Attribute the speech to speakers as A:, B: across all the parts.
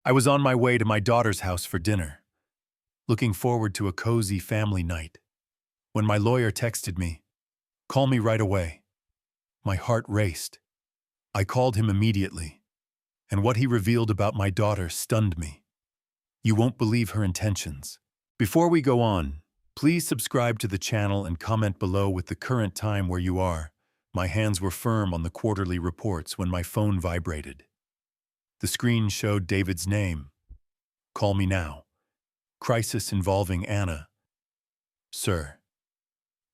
A: I was on my way to my daughter's house for dinner, looking forward to a cozy family night, when my lawyer texted me, "Call me right away." My heart raced. I called him immediately, and what he revealed about my daughter stunned me. You won't believe her intentions. Before we go on, please subscribe to the channel and comment below with the current time where you are. My hands were firm on the quarterly reports when my phone vibrated. The screen showed David's name. "Call me now. Crisis involving Anna." "Sir."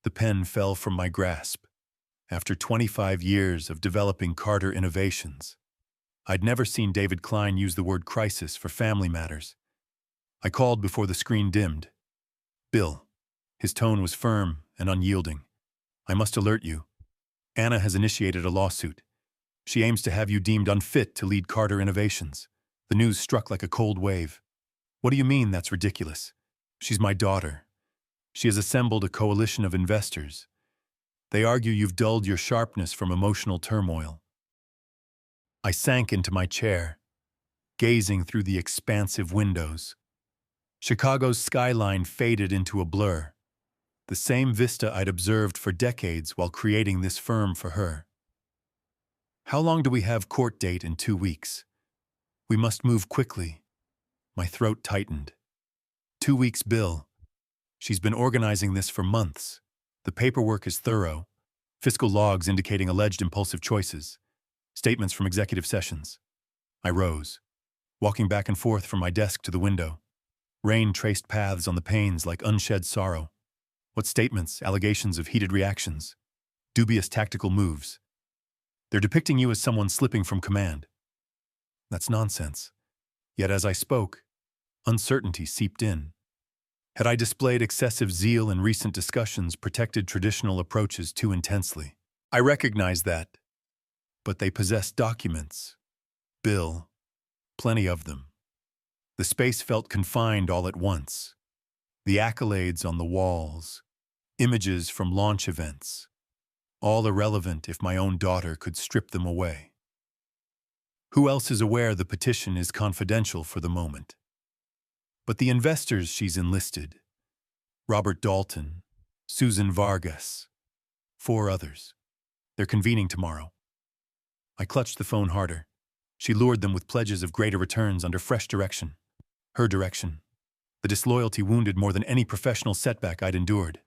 A: The pen fell from my grasp. After 25 years of developing Carter innovations, I'd never seen David Klein use the word crisis for family matters. I called before the screen dimmed. "Bill." His tone was firm and unyielding. "I must alert you. Anna has initiated a lawsuit. She aims to have you deemed unfit to lead Carter Innovations." The news struck like a cold wave. "What do you mean that's ridiculous? She's my daughter. She has assembled a coalition of investors. They argue you've dulled your sharpness from emotional turmoil." I sank into my chair, gazing through the expansive windows. Chicago's skyline faded into a blur, the same vista I'd observed for decades while creating this firm for her. "How long do we have court date in 2 weeks? We must move quickly." My throat tightened. 2 weeks, Bill. She's been organizing this for months. The paperwork is thorough. Fiscal logs indicating alleged impulsive choices. Statements from executive sessions. I rose, walking back and forth from my desk to the window. Rain traced paths on the panes like unshed sorrow. What statements, allegations of heated reactions, dubious tactical moves. They're depicting you as someone slipping from command. That's nonsense. Yet as I spoke, uncertainty seeped in. Had I displayed excessive zeal in recent discussions, protected traditional approaches too intensely? I recognize that. But they possessed documents. Bill. Plenty of them. The space felt confined all at once. The accolades on the walls, images from launch events, all irrelevant if my own daughter could strip them away. Who else is aware the petition is confidential for the moment? But the investors she's enlisted: Robert Dalton, Susan Vargas, 4 others. They're convening tomorrow. I clutched the phone harder. She lured them with pledges of greater returns under fresh direction. Her direction. The disloyalty wounded more than any professional setback I'd endured.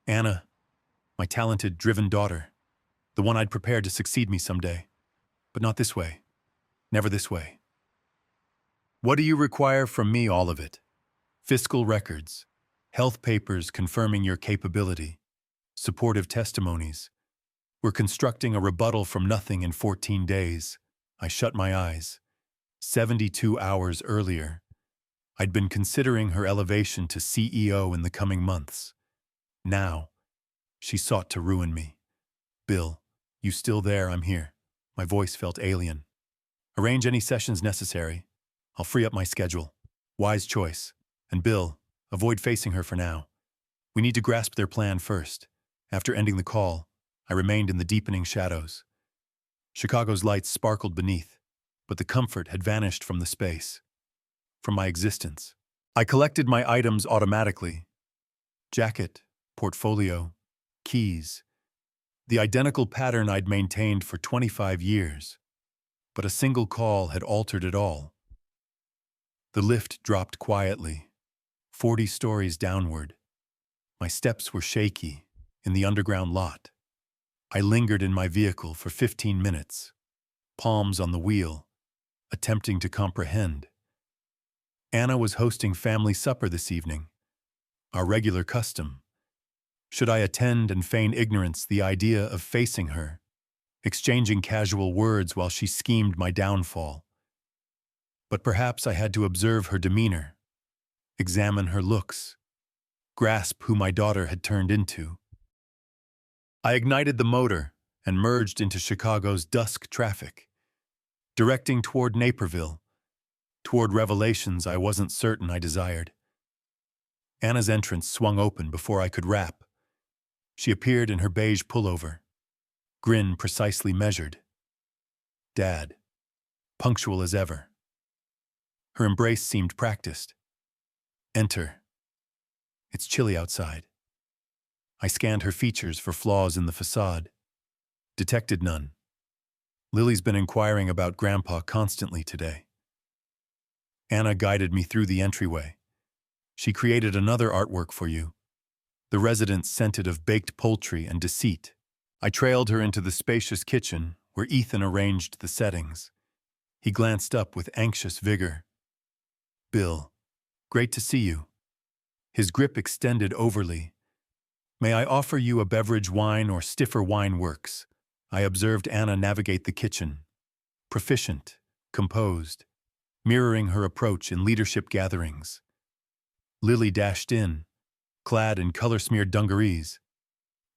A: Anna, my talented, driven daughter, the one I'd prepared to succeed me someday. But not this way. Never this way. "What do you require from me, all of it? Fiscal records, health papers confirming your capability, supportive testimonies. We're constructing a rebuttal from nothing in 14 days. I shut my eyes. 72 hours earlier, I'd been considering her elevation to CEO in the coming months. Now, she sought to ruin me. "Bill, you still there? I'm here." My voice felt alien. "Arrange any sessions necessary. I'll free up my schedule." Wise choice. And Bill, avoid facing her for now. We need to grasp their plan first. After ending the call, I remained in the deepening shadows. Chicago's lights sparkled beneath, but the comfort had vanished from the space, from my existence. I collected my items automatically. Jacket, portfolio, keys. The identical pattern I'd maintained for 25 years. But a single call had altered it all. The lift dropped quietly, 40 stories downward. My steps were shaky in the underground lot. I lingered in my vehicle for 15 minutes, palms on the wheel, attempting to comprehend. Anna was hosting family supper this evening, our regular custom. Should I attend and feign ignorance, the idea of facing her, exchanging casual words while she schemed my downfall? But perhaps I had to observe her demeanor, examine her looks, grasp who my daughter had turned into. I ignited the motor and merged into Chicago's dusk traffic, directing toward Naperville, toward revelations I wasn't certain I desired. Anna's entrance swung open before I could rap. She appeared in her beige pullover, grin precisely measured. Dad, punctual as ever. Her embrace seemed practiced. Enter. It's chilly outside. I scanned her features for flaws in the facade. Detected none. Lily's been inquiring about Grandpa constantly today. Anna guided me through the entryway. She created another artwork for you. The residence scented of baked poultry and deceit. I trailed her into the spacious kitchen, where Ethan arranged the settings. He glanced up with anxious vigor. Bill, great to see you. His grip extended overly. May I offer you a beverage, wine, or stiffer wine works? I observed Anna navigate the kitchen. Proficient, composed, mirroring her approach in leadership gatherings. Lily dashed in, clad in color-smeared dungarees.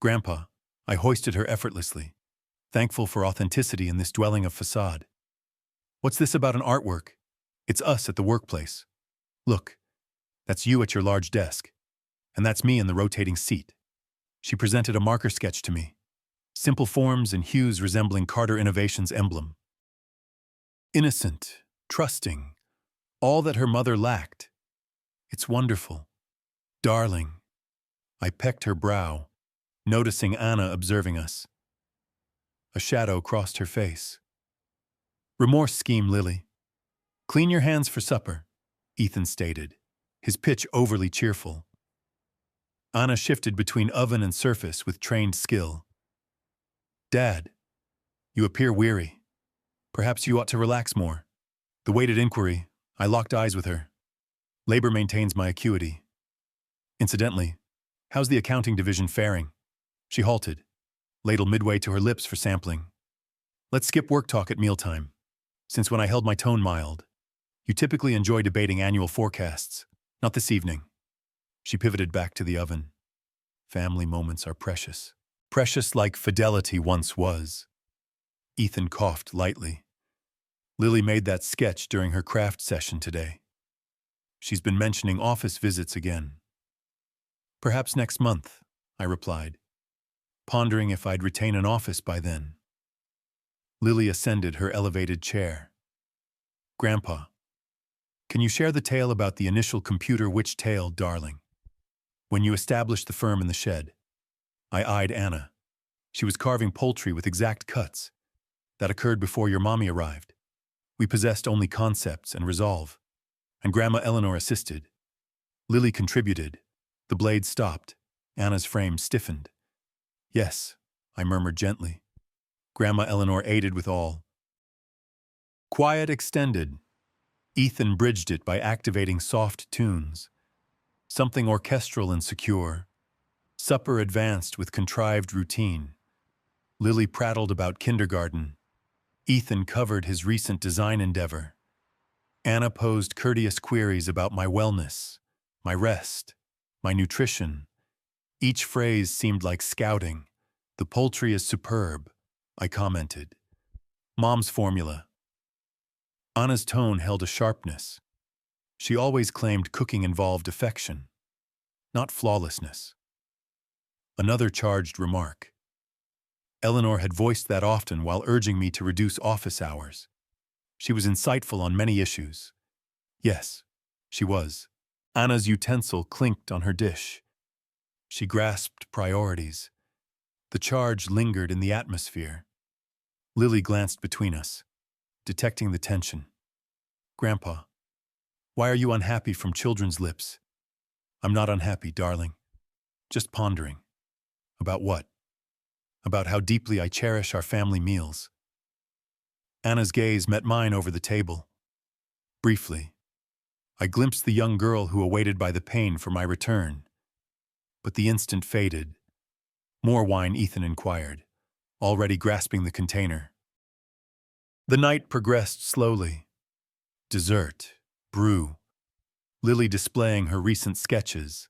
A: Grandpa, I hoisted her effortlessly, thankful for authenticity in this dwelling of facade. What's this about an artwork? It's us at the workplace. Look, that's you at your large desk, and that's me in the rotating seat. She presented a marker sketch to me, simple forms and hues resembling Carter Innovations' emblem. Innocent, trusting, all that her mother lacked. It's wonderful. Darling. I pecked her brow, noticing Anna observing us. A shadow crossed her face. Remorse scheme, Lily. Clean your hands for supper, Ethan stated, his pitch overly cheerful. Anna shifted between oven and surface with trained skill. Dad, you appear weary. Perhaps you ought to relax more. The weighted inquiry, I locked eyes with her. Labor maintains my acuity. Incidentally, how's the accounting division faring? She halted, ladle midway to her lips for sampling. Let's skip work talk at mealtime, since when I held my tone mild. You typically enjoy debating annual forecasts, not this evening. She pivoted back to the oven. Family moments are precious. Precious like fidelity once was. Ethan coughed lightly. Lily made that sketch during her craft session today. She's been mentioning office visits again. Perhaps next month, I replied, pondering if I'd retain an office by then. Lily ascended her elevated chair. Grandpa, can you share the tale about the initial computer witch tale, darling? When you established the firm in the shed. I eyed Anna. She was carving poultry with exact cuts. That occurred before your mommy arrived. We possessed only concepts and resolve, and Grandma Eleanor assisted. Lily contributed. The blade stopped. Anna's frame stiffened. Yes, I murmured gently. Grandma Eleanor aided with all. Quiet extended. Ethan bridged it by activating soft tunes. Something orchestral and secure. Supper advanced with contrived routine. Lily prattled about kindergarten. Ethan covered his recent design endeavor. Anna posed courteous queries about my wellness, my rest, my nutrition. Each phrase seemed like scouting. The poultry is superb, I commented. Mom's formula. Anna's tone held a sharpness. She always claimed cooking involved affection, not flawlessness. Another charged remark. Eleanor had voiced that often while urging me to reduce office hours. She was insightful on many issues. Yes, she was. Anna's utensil clinked on her dish. She grasped priorities. The charge lingered in the atmosphere. Lily glanced between us, detecting the tension. Grandpa, why are you unhappy from children's lips? I'm not unhappy, darling. Just pondering. About what? About how deeply I cherish our family meals. Anna's gaze met mine over the table. Briefly, I glimpsed the young girl who awaited by the pane for my return. But the instant faded. More wine, Ethan inquired, already grasping the container. The night progressed slowly. Dessert, brew, Lily displaying her recent sketches,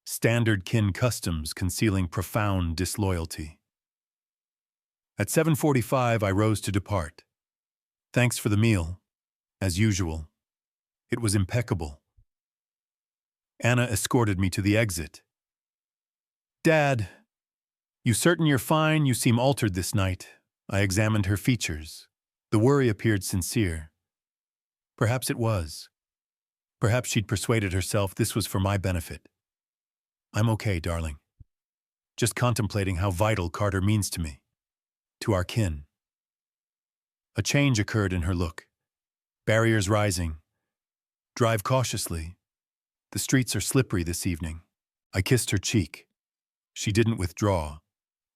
A: standard kin customs concealing profound disloyalty. At 7:45, I rose to depart. Thanks for the meal, as usual. It was impeccable. Anna escorted me to the exit. Dad, you certain you're fine? You seem altered this night. I examined her features. The worry appeared sincere. Perhaps it was. Perhaps she'd persuaded herself this was for my benefit. I'm okay, darling. Just contemplating how vital Carter means to me, to our kin. A change occurred in her look. Barriers rising. Drive cautiously. The streets are slippery this evening. I kissed her cheek. She didn't withdraw,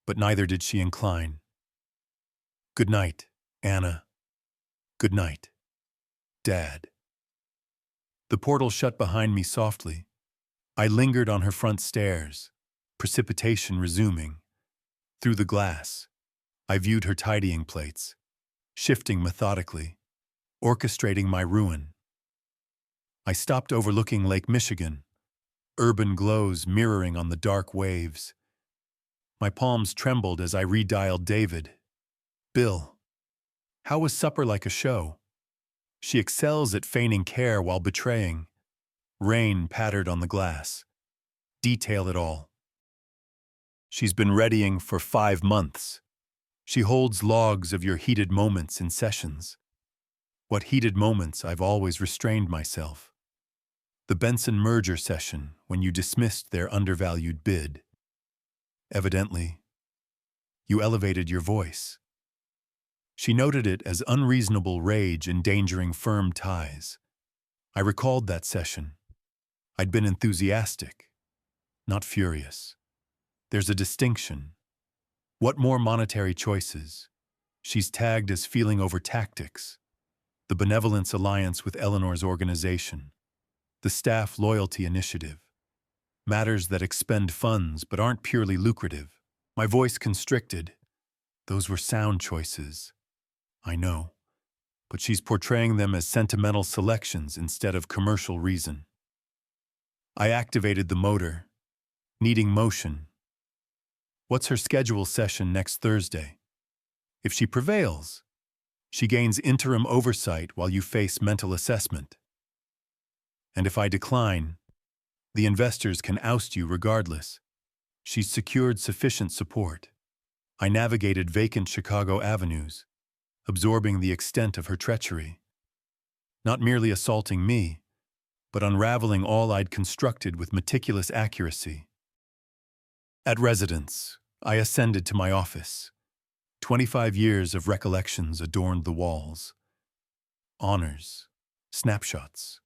A: but neither did she incline. Good night, Anna. Good night, Dad. The portal shut behind me softly. I lingered on her front stairs, precipitation resuming. Through the glass, I viewed her tidying plates, shifting methodically, orchestrating my ruin. I stopped overlooking Lake Michigan, urban glows mirroring on the dark waves. My palms trembled as I redialed David. Bill. How was supper like a show? She excels at feigning care while betraying. Rain pattered on the glass. Detail it all. She's been readying for 5 months. She holds logs of your heated moments in sessions. What heated moments I've always restrained myself. The Benson merger session when you dismissed their undervalued bid. Evidently, you elevated your voice. She noted it as unreasonable rage endangering firm ties. I recalled that session. I'd been enthusiastic, not furious. There's a distinction. What more monetary choices? She's tagged as feeling over tactics. The Benevolence Alliance with Eleanor's organization. The Staff Loyalty Initiative. Matters that expend funds but aren't purely lucrative. My voice constricted. Those were sound choices. I know. But she's portraying them as sentimental selections instead of commercial reason. I activated the motor, needing motion. What's her schedule session next Thursday? If she prevails, she gains interim oversight while you face mental assessment. And if I decline, the investors can oust you regardless. She's secured sufficient support. I navigated vacant Chicago avenues, absorbing the extent of her treachery. Not merely assaulting me, but unraveling all I'd constructed with meticulous accuracy. At residence, I ascended to my office. 25 years of recollections adorned the walls. Honors, snapshots,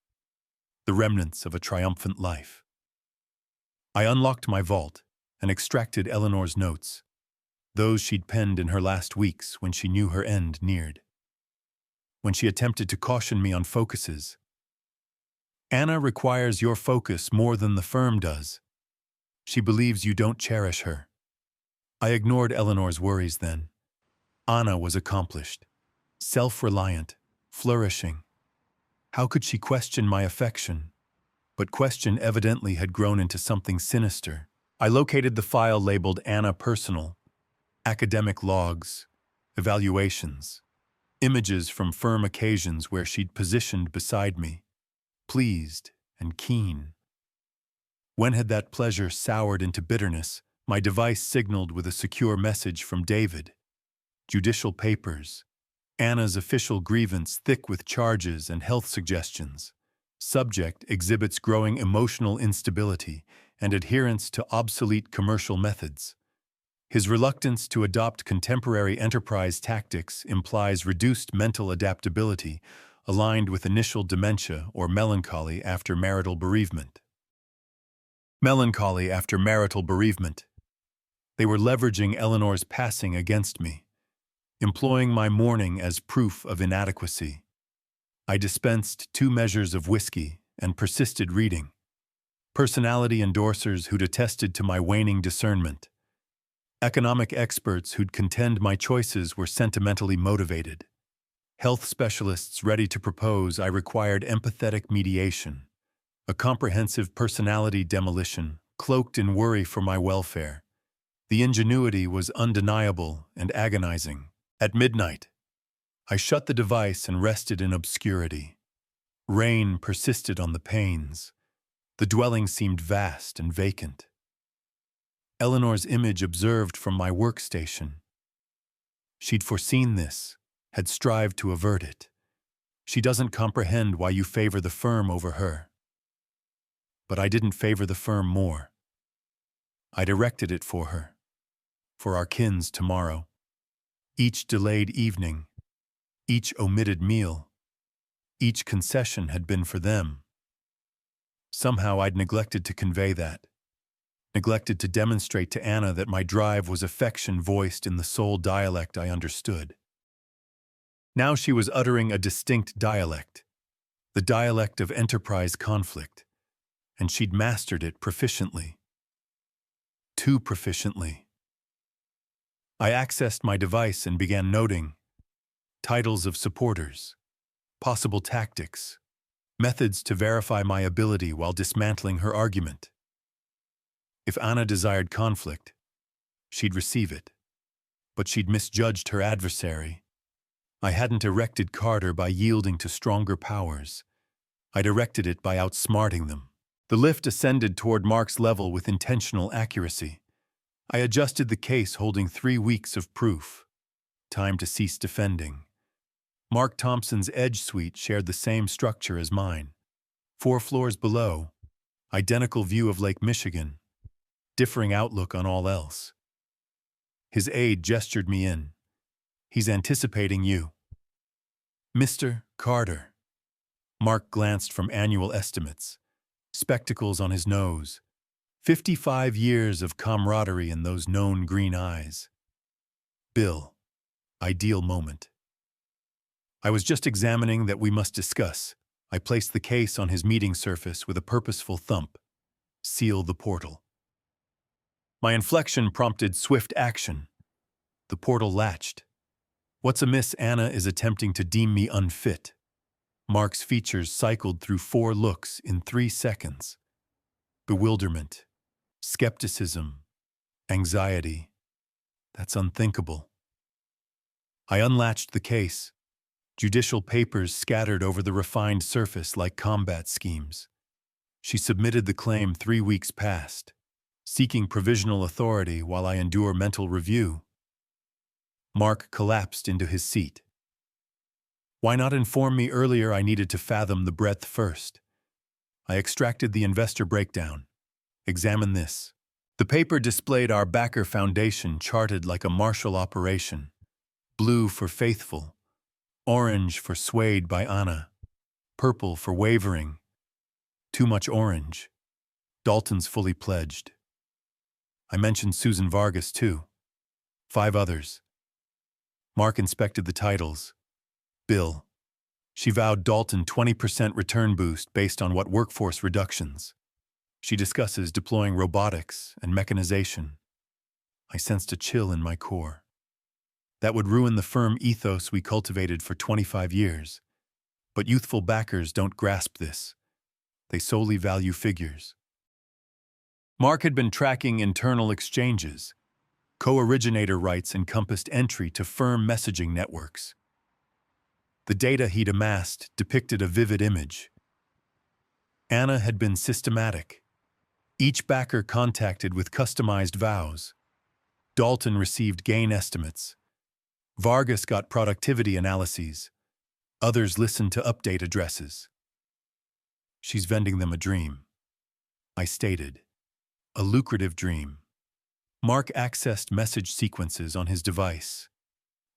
A: the remnants of a triumphant life. I unlocked my vault and extracted Eleanor's notes, those she'd penned in her last weeks when she knew her end neared. When she attempted to caution me on focuses, Anna requires your focus more than the firm does. She believes you don't cherish her. I ignored Eleanor's worries then. Anna was accomplished, self-reliant, flourishing. How could she question my affection? But question evidently had grown into something sinister. I located the file labeled Anna Personal, academic logs, evaluations, images from firm occasions where she'd positioned beside me, pleased and keen. When had that pleasure soured into bitterness, my device signaled with a secure message from David. Judicial papers. Anna's official grievance thick with charges and health suggestions. Subject exhibits growing emotional instability and adherence to obsolete commercial methods. His reluctance to adopt contemporary enterprise tactics implies reduced mental adaptability, aligned with initial dementia or melancholy after marital bereavement. Melancholy after marital bereavement. They were leveraging Eleanor's passing against me, employing my mourning as proof of inadequacy. I dispensed 2 measures of whiskey and persisted reading. Personality endorsers who'd attested to my waning discernment. Economic experts who'd contend my choices were sentimentally motivated. Health specialists ready to propose I required empathetic mediation. A comprehensive personality demolition, cloaked in worry for my welfare. The ingenuity was undeniable and agonizing. At midnight, I shut the device and rested in obscurity. Rain persisted on the panes. The dwelling seemed vast and vacant. Eleanor's image observed from my workstation. She'd foreseen this, had strived to avert it. She doesn't comprehend why you favor the firm over her. But I didn't favor the firm more. I directed it for her, for our kins tomorrow. Each delayed evening, each omitted meal, each concession had been for them. Somehow I'd neglected to convey that, neglected to demonstrate to Anna that my drive was affection voiced in the sole dialect I understood. Now she was uttering a distinct dialect, the dialect of enterprise conflict, and she'd mastered it proficiently. Too proficiently. I accessed my device and began noting titles of supporters, possible tactics, methods to verify my ability while dismantling her argument. If Anna desired conflict, she'd receive it, but she'd misjudged her adversary. I hadn't erected Carter by yielding to stronger powers. I'd erected it by outsmarting them. The lift ascended toward Mark's level with intentional accuracy. I adjusted the case holding 3 weeks of proof. Time to cease defending. Mark Thompson's Edge Suite shared the same structure as mine. 4 floors below, identical view of Lake Michigan, differing outlook on all else. His aide gestured me in. He's anticipating you. Mr. Carter. Mark glanced from annual estimates, spectacles on his nose, 55 years of camaraderie in those known green eyes. Bill. Ideal moment. I was just examining that we must discuss. I placed the case on his meeting surface with a purposeful thump. Seal the portal. My inflection prompted swift action. The portal latched. What's amiss? Anna is attempting to deem me unfit. Mark's features cycled through 4 looks in 3 seconds. Bewilderment, skepticism, anxiety. That's unthinkable. I unlatched the case. Judicial papers scattered over the refined surface like combat schemes. She submitted the claim 3 weeks past, seeking provisional authority while I endure mental review. Mark collapsed into his seat. Why not inform me earlier? I needed to fathom the breadth first. I extracted the investor breakdown. Examine this. The paper displayed our backer foundation charted like a martial operation. Blue for faithful, orange for swayed by Anna, purple for wavering. Too much orange. Dalton's fully pledged. I mentioned Susan Vargas too. 5 others. Mark inspected the titles. Bill. She vowed Dalton 20% return boost based on what workforce reductions. She discusses deploying robotics and mechanization. I sensed a chill in my core. That would ruin the firm ethos we cultivated for 25 years. But youthful backers don't grasp this. They solely value figures. Mark had been tracking internal exchanges. Co-originator rights encompassed entry to firm messaging networks. The data he'd amassed depicted a vivid image. Anna had been systematic. Each backer contacted with customized vows. Dalton received gain estimates. Vargas got productivity analyses. Others listened to update addresses. She's vending them a dream. I stated. A lucrative dream. Mark accessed message sequences on his device.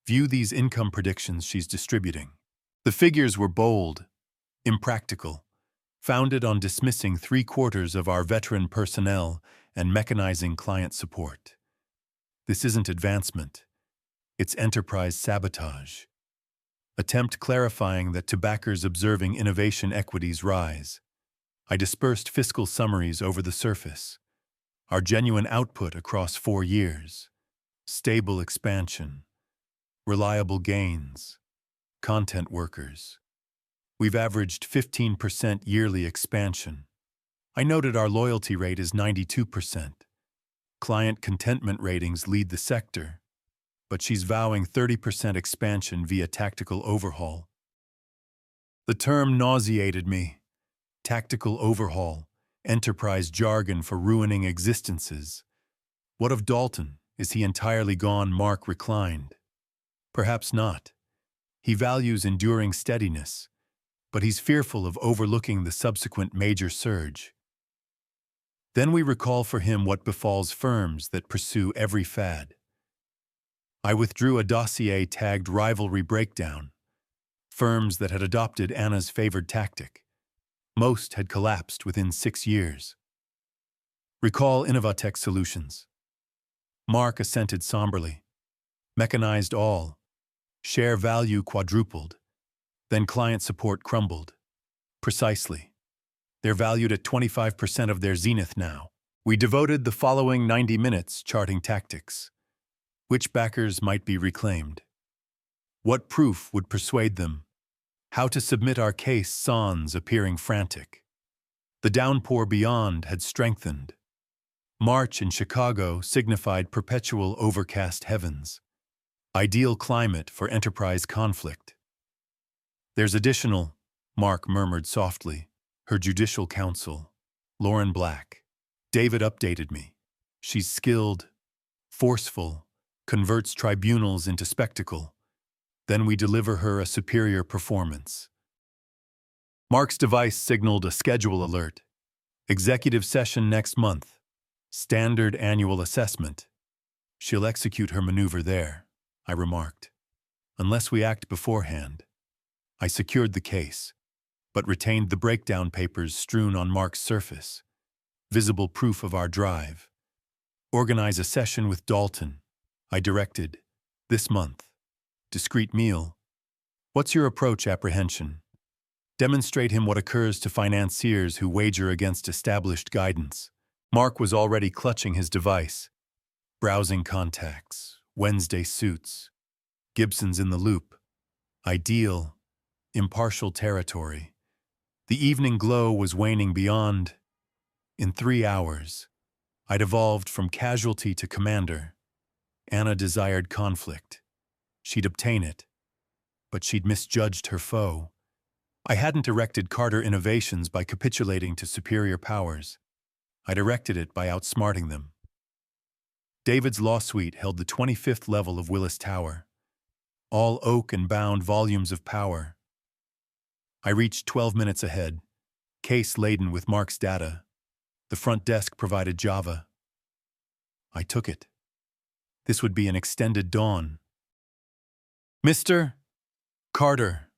A: View these income predictions she's distributing. The figures were bold, impractical, founded on dismissing 3/4 of our veteran personnel and mechanizing client support. This isn't advancement. It's enterprise sabotage. Attempt clarifying that to backers observing innovation equities rise. I dispersed fiscal summaries over the surface. Our genuine output across 4 years. Stable expansion. Reliable gains. Content workers. We've averaged 15% yearly expansion. I noted our loyalty rate is 92%. Client contentment ratings lead the sector, but she's vowing 30% expansion via tactical overhaul. The term nauseated me. Tactical overhaul, enterprise jargon for ruining existences. What of Dalton? Is he entirely gone? Mark reclined. Perhaps not. He values enduring steadiness, but he's fearful of overlooking the subsequent major surge. Then we recall for him what befalls firms that pursue every fad. I withdrew a dossier tagged Rivalry Breakdown. Firms that had adopted Anna's favored tactic. Most had collapsed within 6 years. Recall Innovatech Solutions. Mark assented somberly. Mechanized all. Share value quadrupled. Then client support crumbled. Precisely. They're valued at 25% of their zenith now. We devoted the following 90 minutes charting tactics. Which backers might be reclaimed? What proof would persuade them? How to submit our case sans appearing frantic. The downpour beyond had strengthened. March in Chicago signified perpetual overcast heavens. Ideal climate for enterprise conflict. There's additional, Mark murmured softly, her judicial counsel, Lauren Black. David updated me. She's skilled, forceful, converts tribunals into spectacle. Then we deliver her a superior performance. Mark's device signaled a schedule alert. Executive session next month. Standard annual assessment. She'll execute her maneuver there, I remarked. Unless we act beforehand. I secured the case, but retained the breakdown papers strewn on Mark's surface. Visible proof of our drive. Organize a session with Dalton, I directed, this month. Discreet meal. What's your approach, apprehension? Demonstrate him what occurs to financiers who wager against established guidance. Mark was already clutching his device. Browsing contacts, Wednesday suits, Gibson's in the loop. Ideal, impartial territory. The evening glow was waning beyond. In 3 hours, I'd evolved from casualty to commander. Anna desired conflict. She'd obtain it, but she'd misjudged her foe. I hadn't erected Carter Innovations by capitulating to superior powers. I'd erected it by outsmarting them. David's law suite held the 25th level of Willis Tower. All oak and bound volumes of power. I reached 12 minutes ahead, case laden with Mark's data. The front desk provided Java. I took it. This would be an extended dawn. Mr. Carter.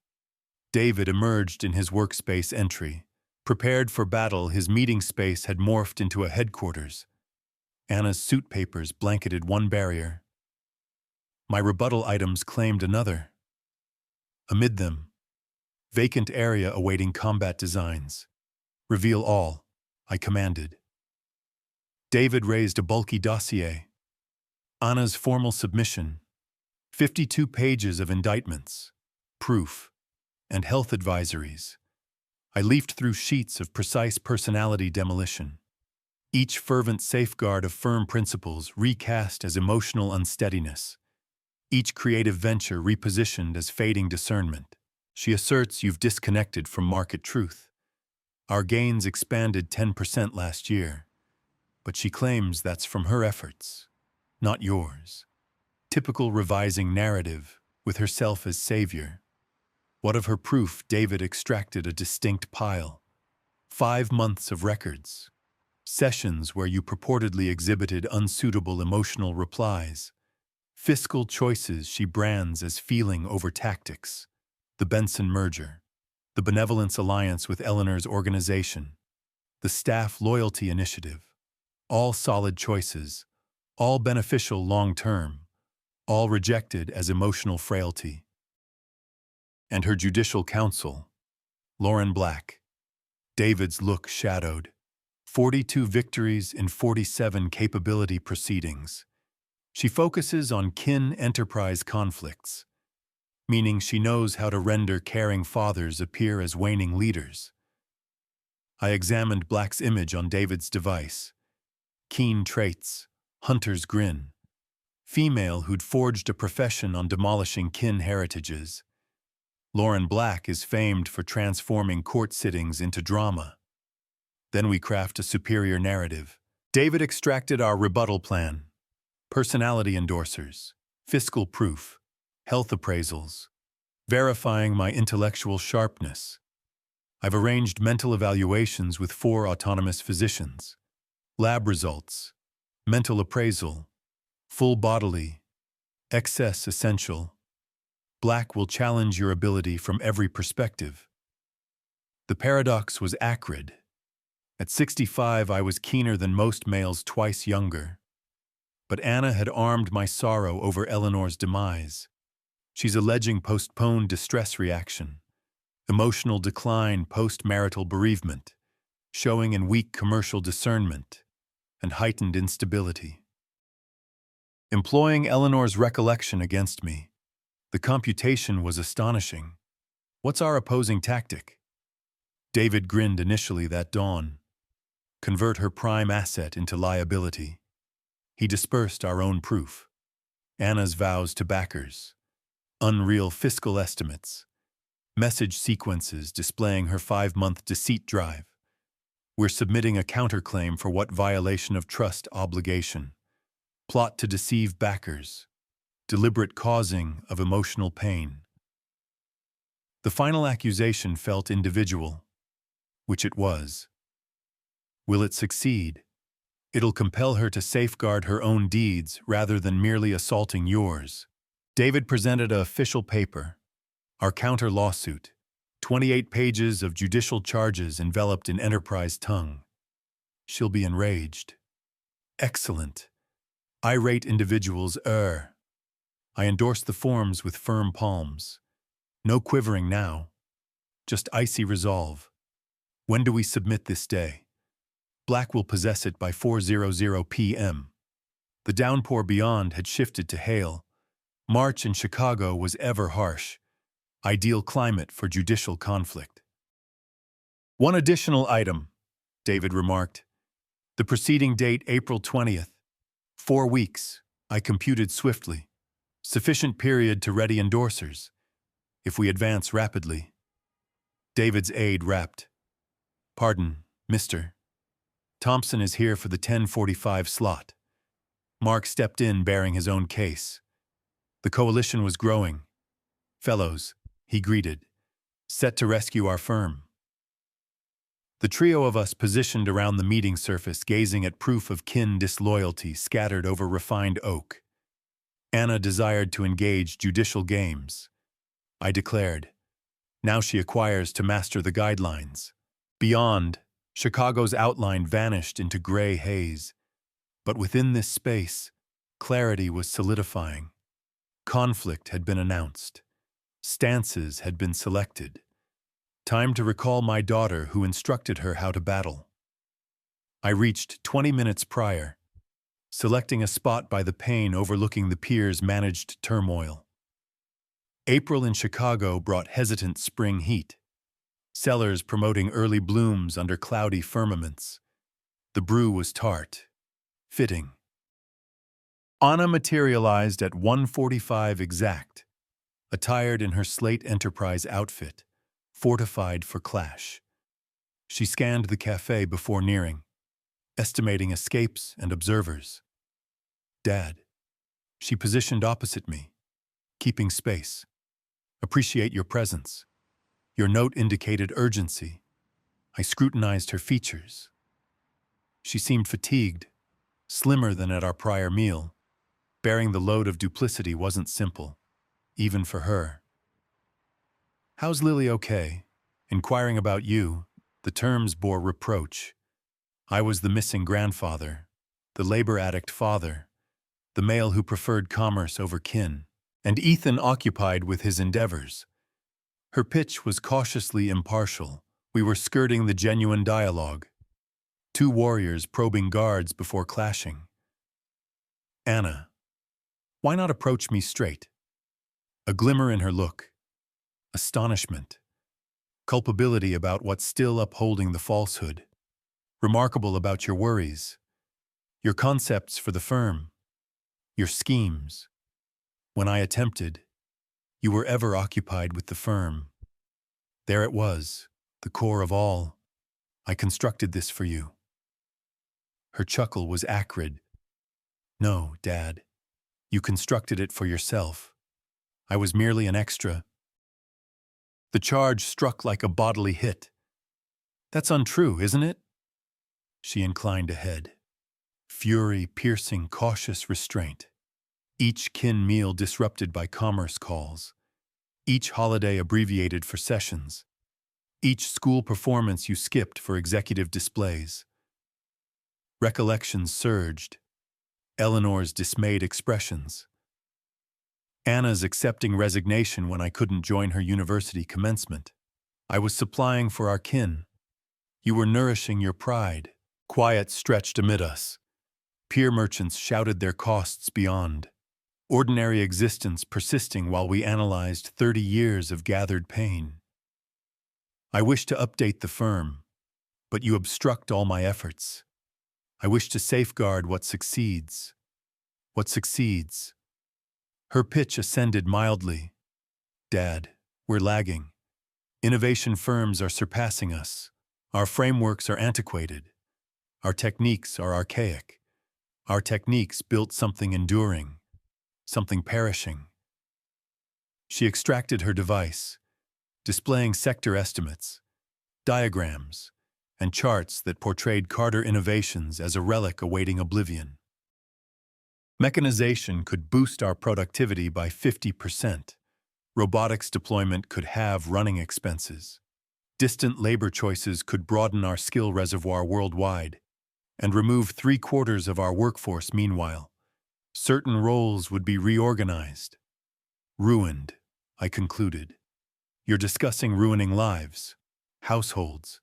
A: David emerged in his workspace entry. Prepared for battle, his meeting space had morphed into a headquarters. Anna's suit papers blanketed one barrier. My rebuttal items claimed another. Amid them, vacant area awaiting combat designs. Reveal all, I commanded. David raised a bulky dossier. Anna's formal submission. 52 pages of indictments, proof, and health advisories. I leafed through sheets of precise personality demolition. Each fervent safeguard of firm principles recast as emotional unsteadiness. Each creative venture repositioned as fading discernment. She asserts you've disconnected from market truth. Our gains expanded 10% last year, but she claims that's from her efforts, not yours. Typical revising narrative, with herself as savior. What of her proof? David extracted a distinct pile. 5 months of records. Sessions where you purportedly exhibited unsuitable emotional replies. Fiscal choices she brands as feeling over tactics. The Benson merger. The Benevolence Alliance with Eleanor's organization. The Staff Loyalty Initiative. All solid choices. All beneficial long-term. All rejected as emotional frailty. And her judicial counsel, Lauren Black. David's look shadowed. 42 victories in 47 capability proceedings. She focuses on kin enterprise conflicts, meaning she knows how to render caring fathers appear as waning leaders. I examined Black's image on David's device. Keen traits, hunter's grin. Female who'd forged a profession on demolishing kin heritages. Lauren Black is famed for transforming court sittings into drama. Then we craft a superior narrative. David extracted our rebuttal plan. Personality endorsers, fiscal proof, health appraisals, verifying my intellectual sharpness. I've arranged mental evaluations with 4 autonomous physicians. Lab results, mental appraisal, full bodily, excess essential. Black will challenge your ability from every perspective. The paradox was acrid. At 65, I was keener than most males twice younger. But Anna had armed my sorrow over Eleanor's demise. She's alleging postponed distress reaction, emotional decline post-marital bereavement, showing in weak commercial discernment, and heightened instability. Employing Eleanor's recollection against me, the computation was astonishing. What's our opposing tactic? David grinned initially that dawn. Convert her prime asset into liability. He dispersed our own proof. Anna's vows to backers, unreal fiscal estimates, message sequences displaying her 5-month deceit drive. We're submitting a counterclaim for what violation of trust obligation. Plot to deceive backers. Deliberate causing of emotional pain. The final accusation felt individual, which it was. Will it succeed? It'll compel her to safeguard her own deeds rather than merely assaulting yours. David presented an official paper, our counter lawsuit, 28 pages of judicial charges enveloped in enterprise tongue. She'll be enraged. Excellent. Irate individuals err. I endorsed the forms with firm palms. No quivering now. Just icy resolve. When do we submit this day? Black will possess it by 4:00 p.m. The downpour beyond had shifted to hail. March in Chicago was ever harsh. Ideal climate for judicial conflict. One additional item, David remarked. The preceding date, April 20th. 4 weeks, I computed swiftly. Sufficient period to ready endorsers, if we advance rapidly. David's aide rapped. Pardon, Mr. Thompson is here for the 10:45 slot. Mark stepped in bearing his own case. The coalition was growing. Fellows, he greeted, set to rescue our firm. The trio of us positioned around the meeting surface, gazing at proof of kin disloyalty scattered over refined oak. Anna desired to engage judicial games. I declared. Now she acquires to master the guidelines. Beyond, Chicago's outline vanished into gray haze. But within this space, clarity was solidifying. Conflict had been announced. Stances had been selected. Time to recall my daughter who instructed her how to battle. I reached 20 minutes prior, selecting a spot by the pane overlooking the pier's managed turmoil. April in Chicago brought hesitant spring heat. Cellars promoting early blooms under cloudy firmaments. The brew was tart, fitting. Anna materialized at 1:45 exact, attired in her slate Enterprise outfit, fortified for clash. She scanned the cafe before nearing, estimating escapes and observers. Dad. She positioned opposite me, keeping space. Appreciate your presence. Your note indicated urgency. I scrutinized her features. She seemed fatigued, slimmer than at our prior meal. Bearing the load of duplicity wasn't simple, even for her. How's Lily okay? Inquiring about you, the terms bore reproach. I was the missing grandfather, the labor addict father, the male who preferred commerce over kin, and Ethan occupied with his endeavors. Her pitch was cautiously impartial. We were skirting the genuine dialogue. 2 warriors probing guards before clashing. Anna. Why not approach me straight? A glimmer in her look. Astonishment. Culpability about what's still upholding the falsehood. Remarkable about your worries. Your concepts for the firm. Your schemes. When I attempted, you were ever occupied with the firm. There it was, the core of all. I constructed this for you. Her chuckle was acrid. No, Dad. You constructed it for yourself. I was merely an extra. The charge struck like a bodily hit. That's untrue, isn't it? She inclined a head. Fury piercing cautious restraint. Each kin meal disrupted by commerce calls. Each holiday abbreviated for sessions. Each school performance you skipped for executive displays. Recollections surged. Eleanor's dismayed expressions. Anna's accepting resignation when I couldn't join her university commencement. I was supplying for our kin. You were nourishing your pride. Quiet stretched amid us. Peer merchants shouted their costs beyond. Ordinary existence persisting while we analyzed 30 years of gathered pain. I wish to update the firm, but you obstruct all my efforts. I wish to safeguard what succeeds. What succeeds? Her pitch ascended mildly. Dad, we're lagging. Innovation firms are surpassing us. Our frameworks are antiquated. Our techniques are archaic. Our techniques built something enduring, something perishing. She extracted her device, displaying sector estimates, diagrams, and charts that portrayed Carter innovations as a relic awaiting oblivion. Mechanization could boost our productivity by 50%. Robotics deployment could halve running expenses. Distant labor choices could broaden our skill reservoir worldwide and remove 3/4 of our workforce meanwhile. Certain roles would be reorganized. Ruined, I concluded. You're discussing ruining lives, households,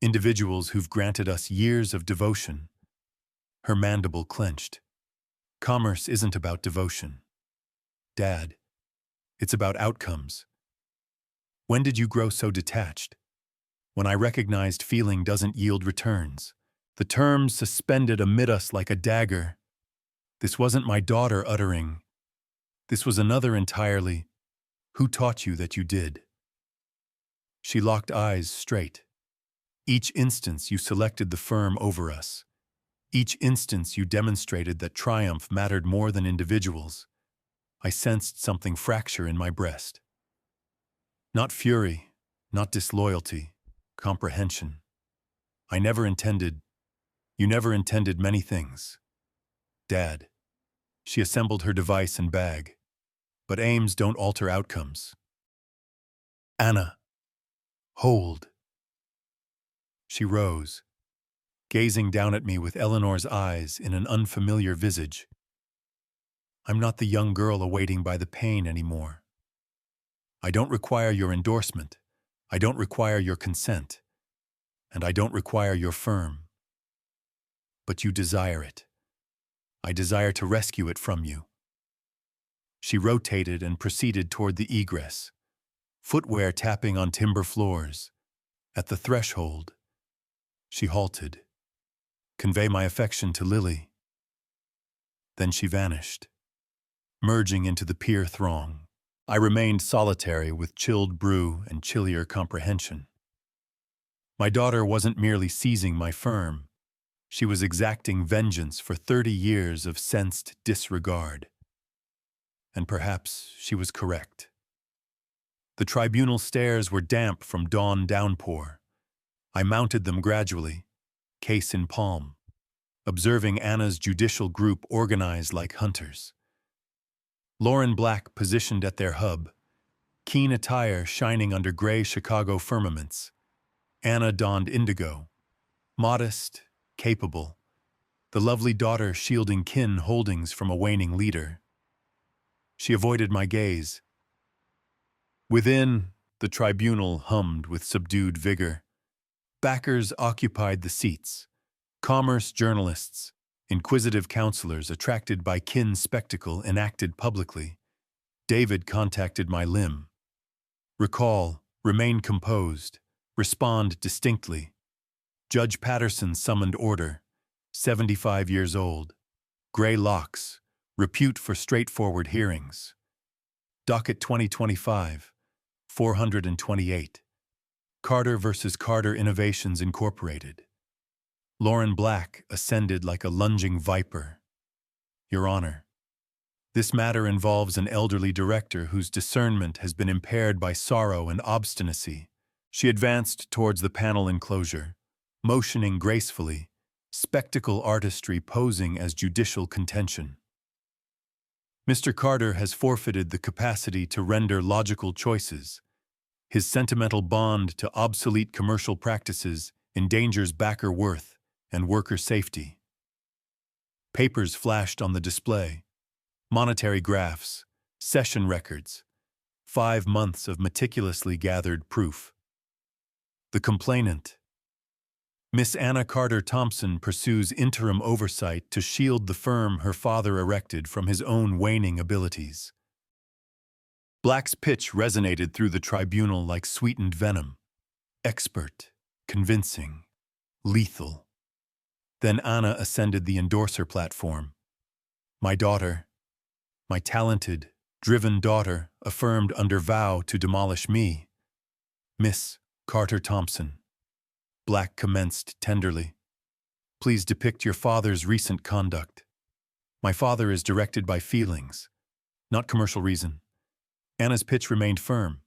A: individuals who've granted us years of devotion. Her mandible clenched. Commerce isn't about devotion. Dad, it's about outcomes. When did you grow so detached? When I recognized feeling doesn't yield returns. The terms suspended amid us like a dagger. This wasn't my daughter uttering. This was another entirely. Who taught you that you did? She locked eyes straight. Each instance you selected the firm over us. Each instance you demonstrated that triumph mattered more than individuals. I sensed something fracture in my breast. Not fury, not disloyalty, comprehension. You never intended many things. Dad. She assembled her device and bag. But aims don't alter outcomes. Anna. Hold. She rose, gazing down at me with Eleanor's eyes in an unfamiliar visage. I'm not the young girl awaiting by the pain anymore. I don't require your endorsement. I don't require your consent. And I don't require your firm. But you desire it. I desire to rescue it from you. She rotated and proceeded toward the egress, footwear tapping on timber floors. At the threshold, she halted. Convey my affection to Lily. Then she vanished, merging into the pier throng. I remained solitary with chilled brew and chillier comprehension. My daughter wasn't merely seizing my firm. She was exacting vengeance for 30 years of sensed disregard. And perhaps she was correct. The tribunal stairs were damp from dawn downpour. I mounted them gradually, case in palm, observing Anna's judicial group organized like hunters. Lauren Black positioned at their hub, keen attire shining under gray Chicago firmaments. Anna donned indigo, modest, capable, the lovely daughter shielding kin holdings from a waning leader. She avoided my gaze. Within, the tribunal hummed with subdued vigor. Backers occupied the seats. Commerce journalists, inquisitive counselors attracted by kin spectacle enacted publicly. David contacted my limb. Recall, remain composed, respond distinctly. Judge Patterson summoned order, 75 years old, gray locks, repute for straightforward hearings. Docket 2025, 428. Carter versus Carter Innovations Incorporated. Lauren Black ascended like a lunging viper. Your Honor, this matter involves an elderly director whose discernment has been impaired by sorrow and obstinacy. She advanced towards the panel enclosure, motioning gracefully, spectacle artistry posing as judicial contention. Mr. Carter has forfeited the capacity to render logical choices. His sentimental bond to obsolete commercial practices endangers backer worth and worker safety. Papers flashed on the display, monetary graphs, session records, 5 months of meticulously gathered proof. The complainant, Miss Anna Carter Thompson, pursues interim oversight to shield the firm her father erected from his own waning abilities. Black's pitch resonated through the tribunal like sweetened venom. Expert, convincing, lethal. Then Anna ascended the endorser platform. My daughter, my talented, driven daughter, affirmed under vow to demolish me. Miss Carter Thompson. Black commenced tenderly. Please depict your father's recent conduct. My father is directed by feelings, not commercial reason. Anna's pitch remained firm.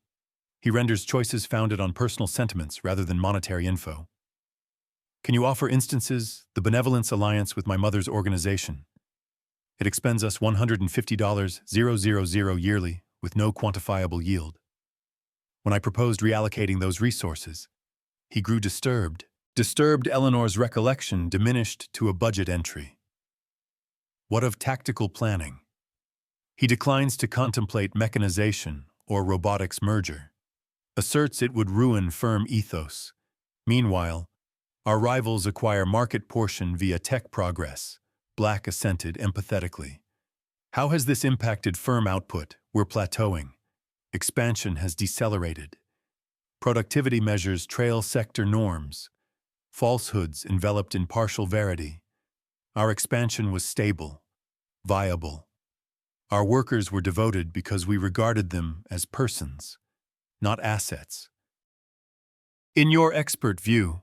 A: He renders choices founded on personal sentiments rather than monetary info. Can you offer instances? The Benevolence Alliance with my mother's organization. It expends us $150,000 yearly with no quantifiable yield. When I proposed reallocating those resources, he grew disturbed. Disturbed, Eleanor's recollection diminished to a budget entry. What of tactical planning? He declines to contemplate mechanization or robotics merger. Asserts it would ruin firm ethos. Meanwhile, our rivals acquire market portion via tech progress. Black assented empathetically. How has this impacted firm output? We're plateauing. Expansion has decelerated. Productivity measures trail sector norms. Falsehoods enveloped in partial verity. Our expansion was stable, viable. Our workers were devoted because we regarded them as persons, not assets. In your expert view,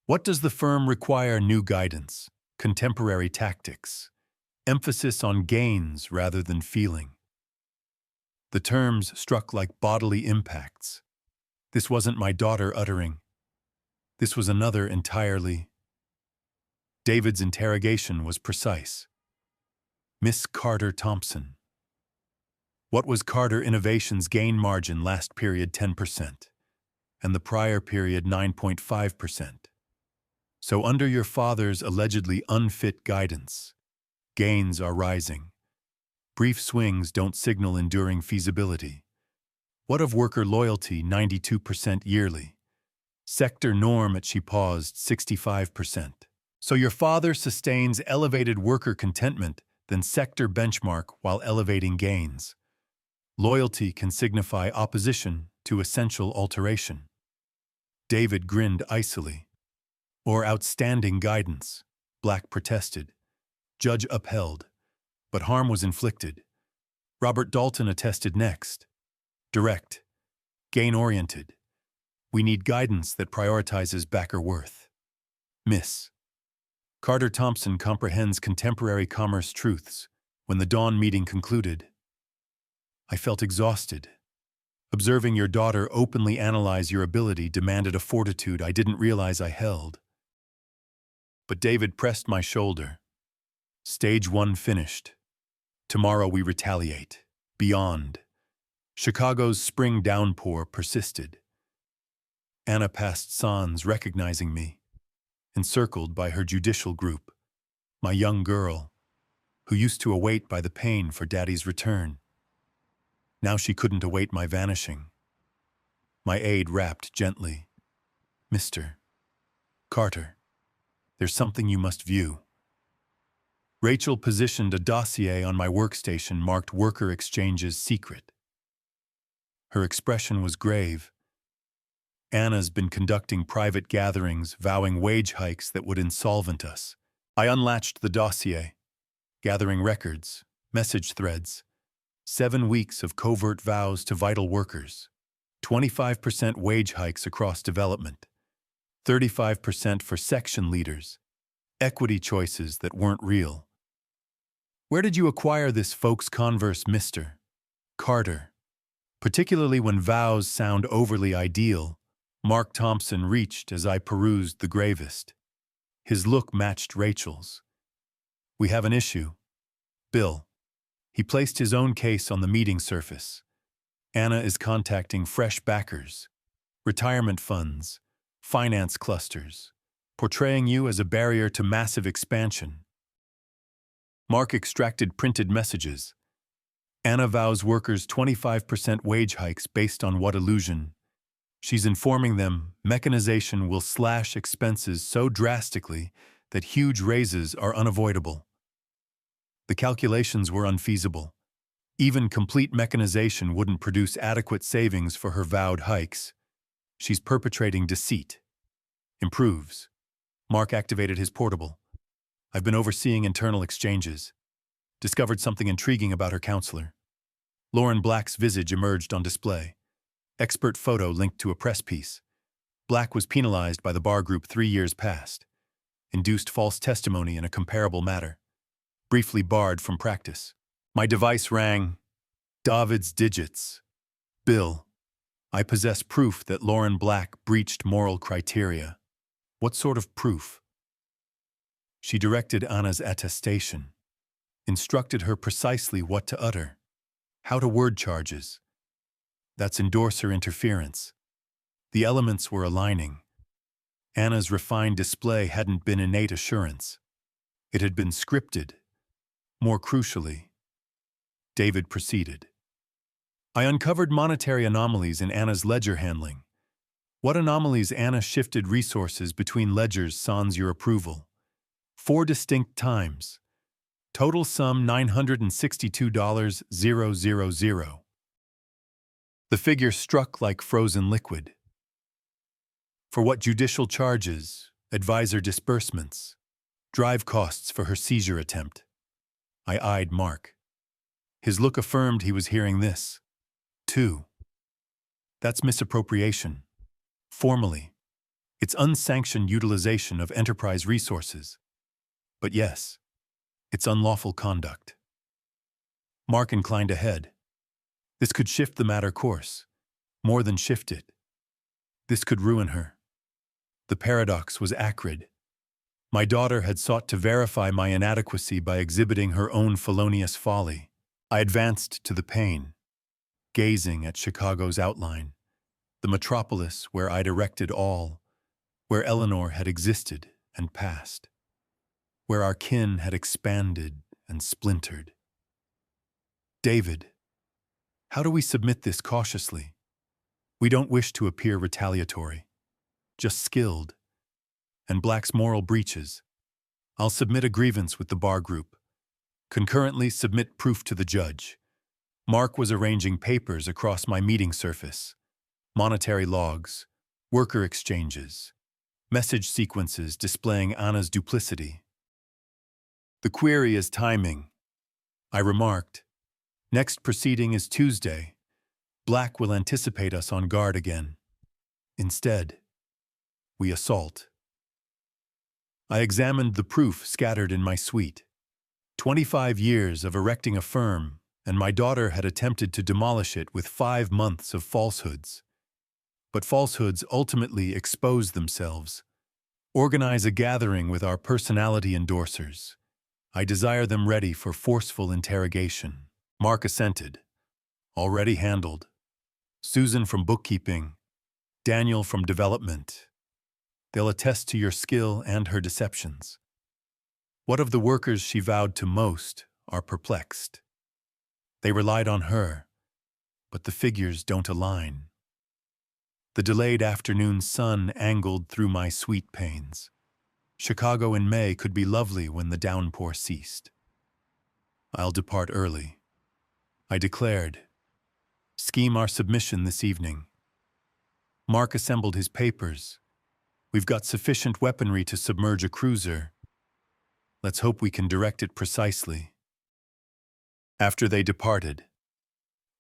A: what does the firm require? New guidance, contemporary tactics, emphasis on gains rather than feeling. The terms struck like bodily impacts. This wasn't my daughter uttering. This was another entirely. David's interrogation was precise. Miss Carter Thompson. What was Carter Innovations' gain margin last period? 10%, and the prior period 9.5%. So under your father's allegedly unfit guidance, gains are rising. Brief swings don't signal enduring feasibility. What of worker loyalty? 92% yearly. Sector norm at, she paused, 65%. So your father sustains elevated worker contentment than sector benchmark while elevating gains. Loyalty can signify opposition to essential alteration. David grinned icily. Or outstanding guidance, Black protested. Judge upheld, but harm was inflicted. Robert Dalton attested next. Direct, gain-oriented. We need guidance that prioritizes backer worth. Miss Carter Thompson comprehends contemporary commerce truths. When the dawn meeting concluded, I felt exhausted. Observing your daughter openly analyze your ability demanded a fortitude I didn't realize I held. But David pressed my shoulder. Stage 1 finished. Tomorrow we retaliate. Beyond. Chicago's spring downpour persisted. Anna passed Sans, recognizing me, encircled by her judicial group, my young girl, who used to await by the pane for Daddy's return. Now she couldn't await my vanishing. My aide rapped gently. Mr. Carter, there's something you must view. Rachel positioned a dossier on my workstation marked Worker Exchanges Secret. Her expression was grave. Anna's been conducting private gatherings, vowing wage hikes that would insolvent us. I unlatched the dossier, gathering records, message threads, 7 weeks of covert vows to vital workers, 25% wage hikes across development, 35% for section leaders, equity choices that weren't real. Where did you acquire this folks converse, Mr. Carter? Particularly when vows sound overly ideal, Mark Thompson reached as I perused the gravest. His look matched Rachel's. "We have an issue. Bill." He placed his own case on the meeting surface. "Anna is contacting fresh backers, retirement funds, finance clusters, portraying you as a barrier to massive expansion." Mark extracted printed messages. "Anna vows workers 25% wage hikes based on what illusion? She's informing them mechanization will slash expenses so drastically that huge raises are unavoidable." The calculations were unfeasible. Even complete mechanization wouldn't produce adequate savings for her vowed hikes. She's perpetrating deceit. Improves. Mark activated his portable. "I've been overseeing internal exchanges. Discovered something intriguing about her counselor." Lauren Black's visage emerged on display. Expert photo linked to a press piece. Black was penalized by the bar group 3 years past. Induced false testimony in a comparable matter. Briefly barred from practice. My device rang. David's digits. "Bill, I possess proof that Lauren Black breached moral criteria." "What sort of proof?" She directed Anna's attestation. Instructed her precisely what to utter. How to word charges. That's endorser interference. The elements were aligning. Anna's refined display hadn't been innate assurance. It had been scripted. More crucially, David proceeded. "I uncovered monetary anomalies in Anna's ledger handling." "What anomalies?" "Anna shifted resources between ledgers sans your approval. 4 distinct times. Total sum $962,000. The figure struck like frozen liquid. For what judicial charges, advisor disbursements, drive costs for her seizure attempt. I eyed Mark. His look affirmed he was hearing this, too. That's misappropriation. Formally, it's unsanctioned utilization of enterprise resources. But yes, it's unlawful conduct. Mark inclined ahead. This could shift the matter course. More than shift it. This could ruin her. The paradox was acrid. My daughter had sought to verify my inadequacy by exhibiting her own felonious folly. I advanced to the pain, gazing at Chicago's outline, the metropolis where I'd erected all, where Eleanor had existed and passed, where our kin had expanded and splintered. "David, how do we submit this cautiously? We don't wish to appear retaliatory, just skilled. And Black's moral breaches. I'll submit a grievance with the bar group. Concurrently submit proof to the judge." Mark was arranging papers across my meeting surface. Monetary logs, worker exchanges, message sequences displaying Anna's duplicity. "The query is timing," I remarked. "Next proceeding is Tuesday. Black will anticipate us on guard again. Instead, we assault." I examined the proof scattered in my suite. 25 years of erecting a firm, and my daughter had attempted to demolish it with 5 months of falsehoods. But falsehoods ultimately expose themselves. Organize a gathering with our personality endorsers. I desire them ready for forceful interrogation. Mark assented. "Already handled. Susan from bookkeeping, Daniel from development. They'll attest to your skill and her deceptions." What of the workers she vowed to most are perplexed? They relied on her, but the figures don't align. The delayed afternoon sun angled through my suite panes. Chicago in May could be lovely when the downpour ceased. "I'll depart early," I declared. "Scheme our submission this evening." Mark assembled his papers. "We've got sufficient weaponry to submerge a cruiser. Let's hope we can direct it precisely." After they departed,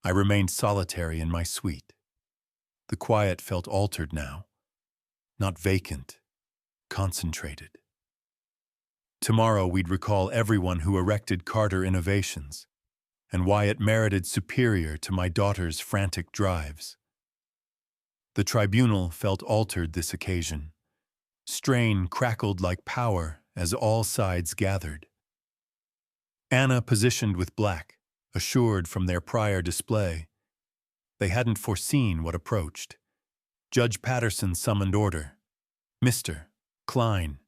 A: I remained solitary in my suite. The quiet felt altered now, not vacant, concentrated. Tomorrow we'd recall everyone who erected Carter Innovations, and why it merited superior to my daughter's frantic drives. The tribunal felt altered this occasion. Strain crackled like power as all sides gathered. Anna positioned with Black, assured from their prior display. They hadn't foreseen what approached. Judge Patterson summoned order. "Mr. Klein,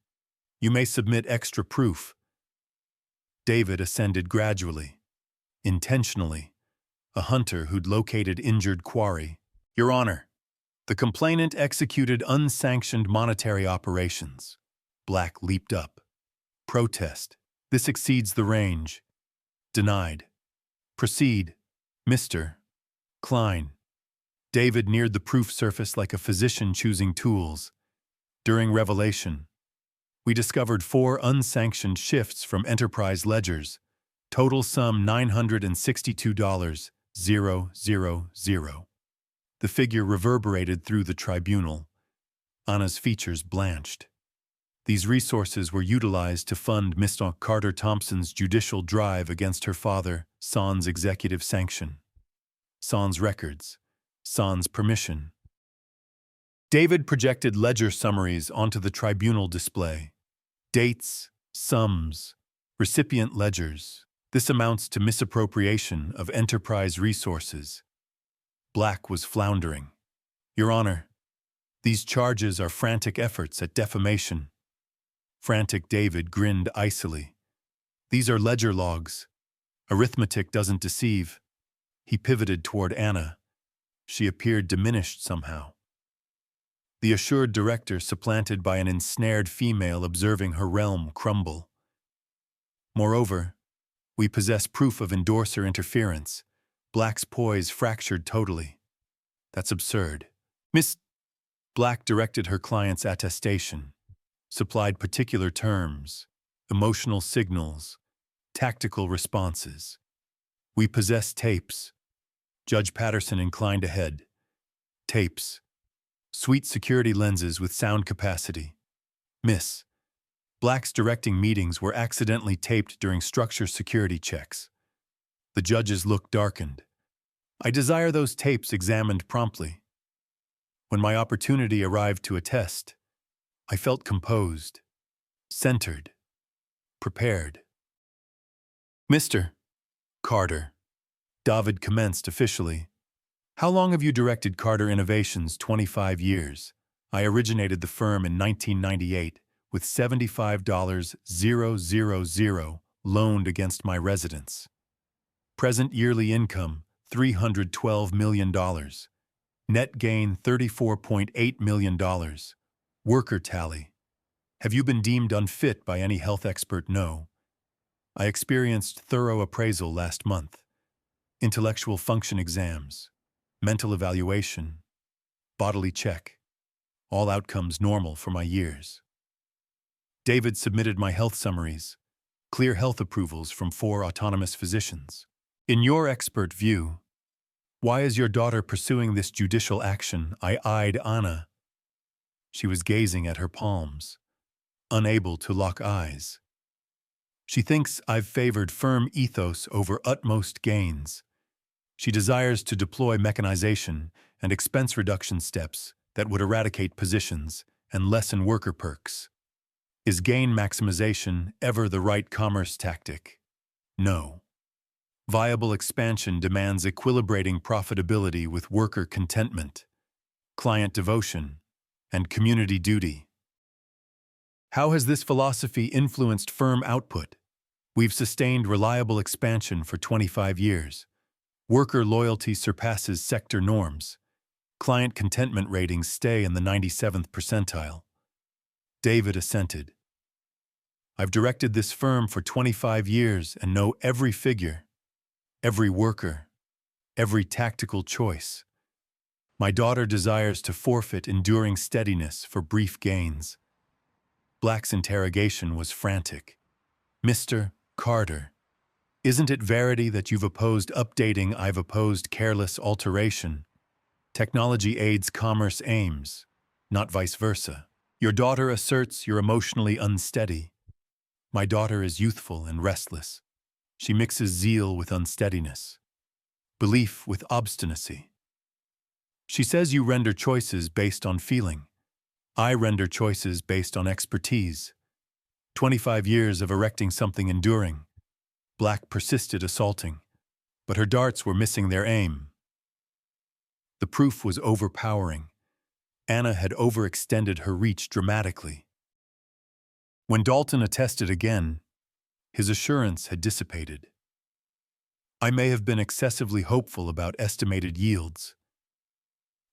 A: you may submit extra proof." David ascended gradually, intentionally, a hunter who'd located injured quarry. "Your Honor, the complainant executed unsanctioned monetary operations." Black leaped up. "Protest. This exceeds the range." "Denied." "Proceed, Mr. Klein." David neared the proof surface like a physician choosing tools. During revelation, we discovered 4 unsanctioned shifts from enterprise ledgers, total sum $962,000. The figure reverberated through the tribunal. Anna's features blanched. These resources were utilized to fund Mr. Carter Thompson's judicial drive against her father, Son's executive sanction. Son's records. Son's permission. David projected ledger summaries onto the tribunal display. Dates, sums, recipient ledgers. This amounts to misappropriation of enterprise resources. Black was floundering. "Your Honor, these charges are frantic efforts at defamation." Frantic David grinned icily. "These are ledger logs. Arithmetic doesn't deceive." He pivoted toward Anna. She appeared diminished somehow. The assured director supplanted by an ensnared female observing her realm crumble. "Moreover, we possess proof of endorser interference." Black's poise fractured totally. "That's absurd." Miss Black directed her client's attestation, supplied particular terms, emotional signals, tactical responses. "We possess tapes." Judge Patterson inclined ahead. "Tapes. Suite security lenses with sound capacity." Miss Black's directing meetings were accidentally taped during structure security checks. The judge's look darkened. "I desire those tapes examined promptly." When my opportunity arrived to attest, I felt composed, centered, prepared. "Mr. Carter," David commenced officially. "How long have you directed Carter Innovations?" 25 years. I originated the firm in 1998 with $75,000 loaned against my residence. Present yearly income, $312 million. Net gain, $34.8 million. Worker tally. Have you been deemed unfit by any health expert? No. I experienced thorough appraisal last month. Intellectual function exams. Mental evaluation. Bodily check. All outcomes normal for my years. David submitted my health summaries. Clear health approvals from 4 autonomous physicians. "In your expert view, why is your daughter pursuing this judicial action?" I eyed Anna. She was gazing at her palms, unable to lock eyes. "She thinks I've favored firm ethos over utmost gains. She desires to deploy mechanization and expense reduction steps that would eradicate positions and lessen worker perks. Is gain maximization ever the right commerce tactic? No. Viable expansion demands equilibrating profitability with worker contentment, client devotion, and community duty. How has this philosophy influenced firm output? We've sustained reliable expansion for 25 years. Worker loyalty surpasses sector norms. Client contentment ratings stay in the 97th percentile. David assented. I've directed this firm for 25 years and know every figure, every worker, every tactical choice. My daughter desires to forfeit enduring steadiness for brief gains. Black's interrogation was frantic. "Mr. Carter, isn't it verity that you've opposed updating? I've opposed careless alteration. Technology aids commerce aims, not vice versa. Your daughter asserts you're emotionally unsteady. My daughter is youthful and restless. She mixes zeal with unsteadiness, belief with obstinacy. She says you render choices based on feeling. I render choices based on expertise. 25 years of erecting something enduring. Black persisted assaulting, but her darts were missing their aim. The proof was overpowering. Anna had overextended her reach dramatically. When Dalton attested again, his assurance had dissipated. I may have been excessively hopeful about estimated yields.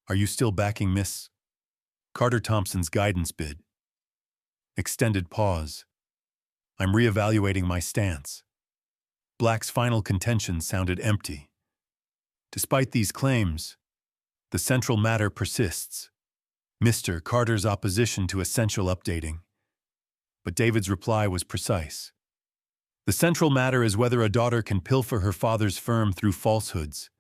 A: Are you still backing Miss Carter Thompson's guidance bid? Extended pause. I'm reevaluating my stance. Black's final contention sounded empty. Despite these claims, the central matter persists. Mr. Carter's opposition to essential updating. But David's reply was precise. The central matter is whether a daughter can pilfer her father's firm through falsehoods,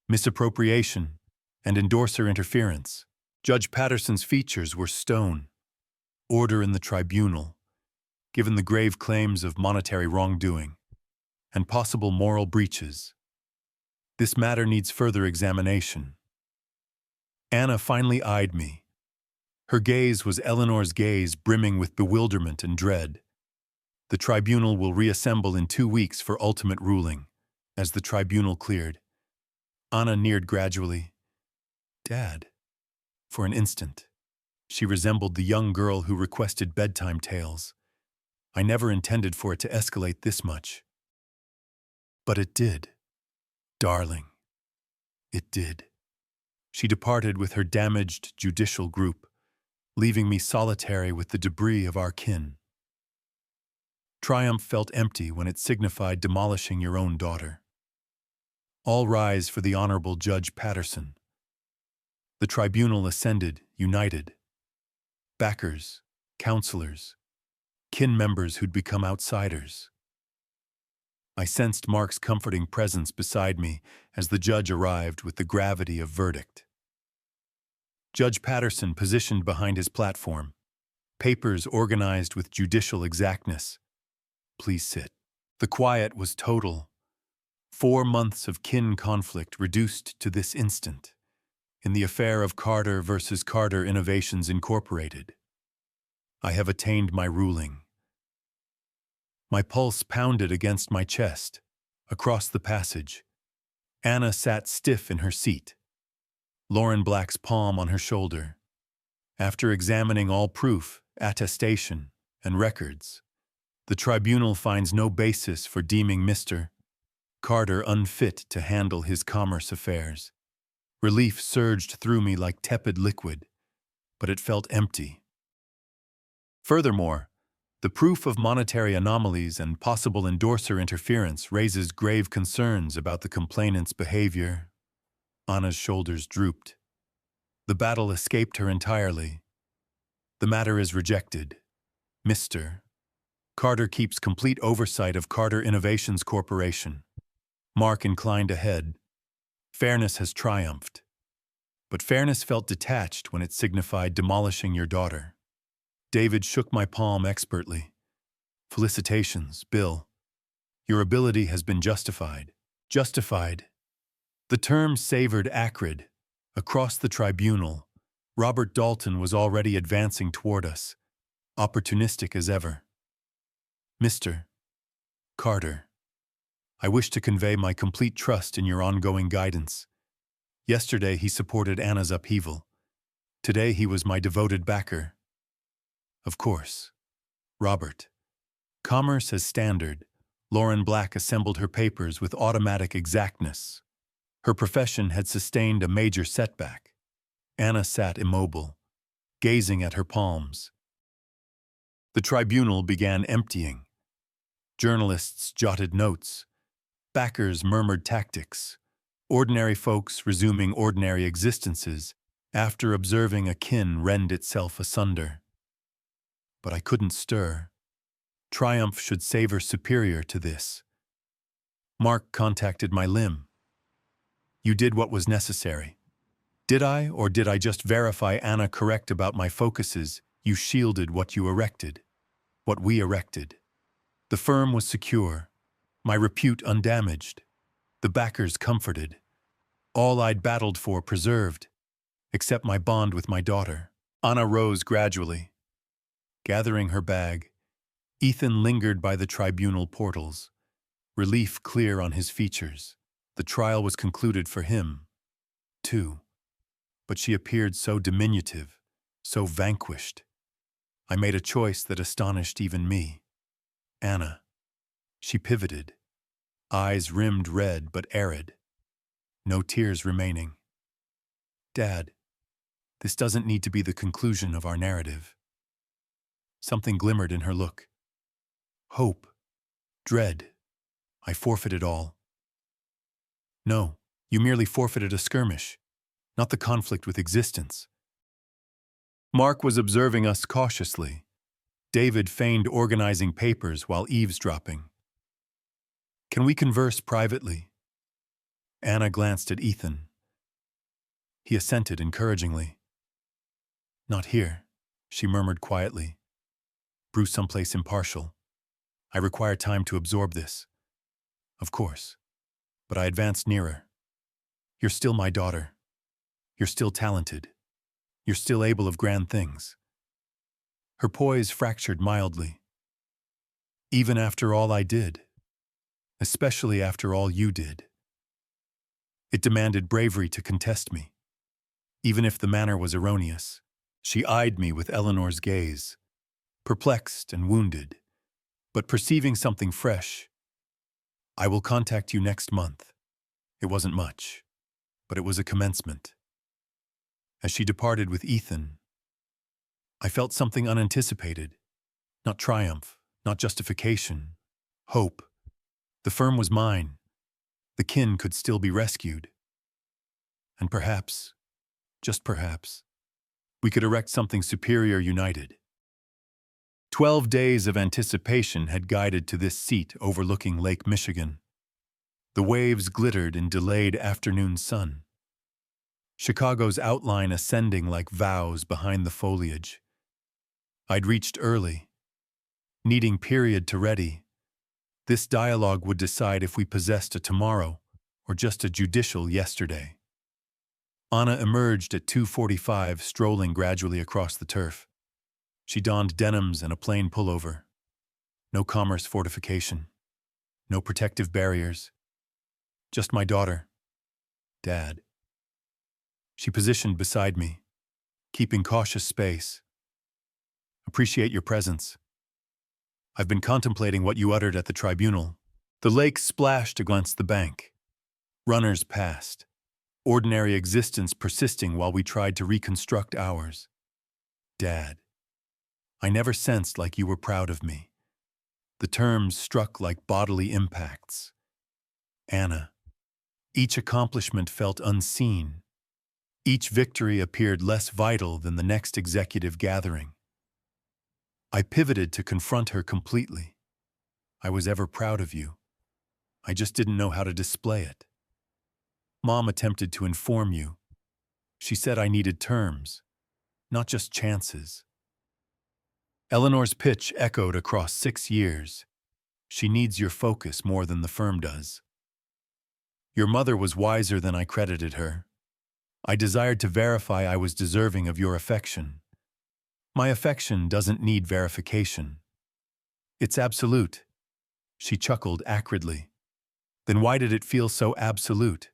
A: misappropriation, and endorser interference. Judge Patterson's features were stone. Order in the tribunal, given the grave claims of monetary wrongdoing and possible moral breaches. This matter needs further examination. Anna finally eyed me. Her gaze was Eleanor's gaze, brimming with bewilderment and dread. The tribunal will reassemble in 2 weeks for ultimate ruling. As the tribunal cleared, Anna neared gradually. Dad. For an instant, she resembled the young girl who requested bedtime tales. I never intended for it to escalate this much. But it did. Darling, it did. She departed with her damaged judicial group, leaving me solitary with the debris of our kin. Triumph felt empty when it signified demolishing your own daughter. All rise for the Honorable Judge Patterson. The tribunal ascended, united. Backers, counselors, kin members who'd become outsiders. I sensed Mark's comforting presence beside me as the judge arrived with the gravity of verdict. Judge Patterson positioned behind his platform, papers organized with judicial exactness. Please sit. The quiet was total. 4 months of kin conflict reduced to this instant, in the affair of Carter versus Carter Innovations Incorporated. I have attained my ruling. My pulse pounded against my chest. Across the passage, Anna sat stiff in her seat, Lauren Black's palm on her shoulder. After examining all proof, attestation, and records, the tribunal finds no basis for deeming Mr. Carter unfit to handle his commerce affairs. Relief surged through me like tepid liquid, but it felt empty. Furthermore, the proof of monetary anomalies and possible endorser interference raises grave concerns about the complainant's behavior. Anna's shoulders drooped. The battle escaped her entirely. The matter is rejected. Mr. Carter keeps complete oversight of Carter Innovations Corporation. Mark inclined ahead. Fairness has triumphed. But fairness felt detached when it signified demolishing your daughter. David shook my palm expertly. Felicitations, Bill. Your ability has been justified. Justified. The term savored acrid. Across the tribunal, Robert Dalton was already advancing toward us, opportunistic as ever. Mr. Carter, I wish to convey my complete trust in your ongoing guidance. Yesterday he supported Anna's upheaval. Today he was my devoted backer. Of course. Robert. Commerce as standard, Lauren Black assembled her papers with automatic exactness. Her profession had sustained a major setback. Anna sat immobile, gazing at her palms. The tribunal began emptying. Journalists jotted notes. Backers murmured tactics. Ordinary folks resuming ordinary existences after observing a kin rend itself asunder. But I couldn't stir. Triumph should savor superior to this. Mark contacted my limb. You did what was necessary. Did I, or did I just verify Anna correct about my focuses? You shielded what you erected. What we erected. The firm was secure. My repute undamaged. The backers comforted. All I'd battled for preserved. Accept my bond with my daughter. Anna rose gradually. Gathering her bag, Ethan lingered by the tribunal portals, relief clear on his features. The trial was concluded for him, too. But she appeared so diminutive, so vanquished. I made a choice that astonished even me. Anna. She pivoted, eyes rimmed red but arid. No tears remaining. Dad, this doesn't need to be the conclusion of our narrative. Something glimmered in her look. Hope. Dread. I forfeited all. No, you merely forfeited a skirmish, not the conflict with existence. Mark was observing us cautiously. David feigned organizing papers while eavesdropping. Can we converse privately? Anna glanced at Ethan. He assented encouragingly. Not here, she murmured quietly. Bruce someplace impartial. I require time to absorb this. Of course. But I advanced nearer. You're still my daughter. You're still talented. You're still able of grand things. Her poise fractured mildly. Even after all I did. Especially after all you did. It demanded bravery to contest me. Even if the manner was erroneous. She eyed me with Eleanor's gaze, perplexed and wounded, but perceiving something fresh. I will contact you next month. It wasn't much, but it was a commencement. As she departed with Ethan, I felt something unanticipated. Not triumph, not justification. Hope. The firm was mine. The kin could still be rescued. And perhaps, just perhaps, we could erect something superior united. 12 days of anticipation had guided to this seat overlooking Lake Michigan. The waves glittered in delayed afternoon sun. Chicago's outline ascending like vows behind the foliage. I'd reached early, needing period to ready. This dialogue would decide if we possessed a tomorrow or just a judicial yesterday. Anna emerged at 2:45, strolling gradually across the turf. She donned denims and a plain pullover. No commerce fortification. No protective barriers. Just my daughter. Dad. She positioned beside me, keeping cautious space. Appreciate your presence. I've been contemplating what you uttered at the tribunal. The lake splashed against the bank. Runners passed. Ordinary existence persisting while we tried to reconstruct ours. Dad. I never sensed like you were proud of me. The terms struck like bodily impacts. Anna. Each accomplishment felt unseen. Each victory appeared less vital than the next executive gathering. I pivoted to confront her completely. I was ever proud of you. I just didn't know how to display it. Mom attempted to inform you. She said I needed terms, not just chances. Eleanor's pitch echoed across 6 years. She needs your focus more than the firm does. Your mother was wiser than I credited her. I desired to verify I was deserving of your affection. My affection doesn't need verification. It's absolute. She chuckled acridly. Then why did it feel so absolute?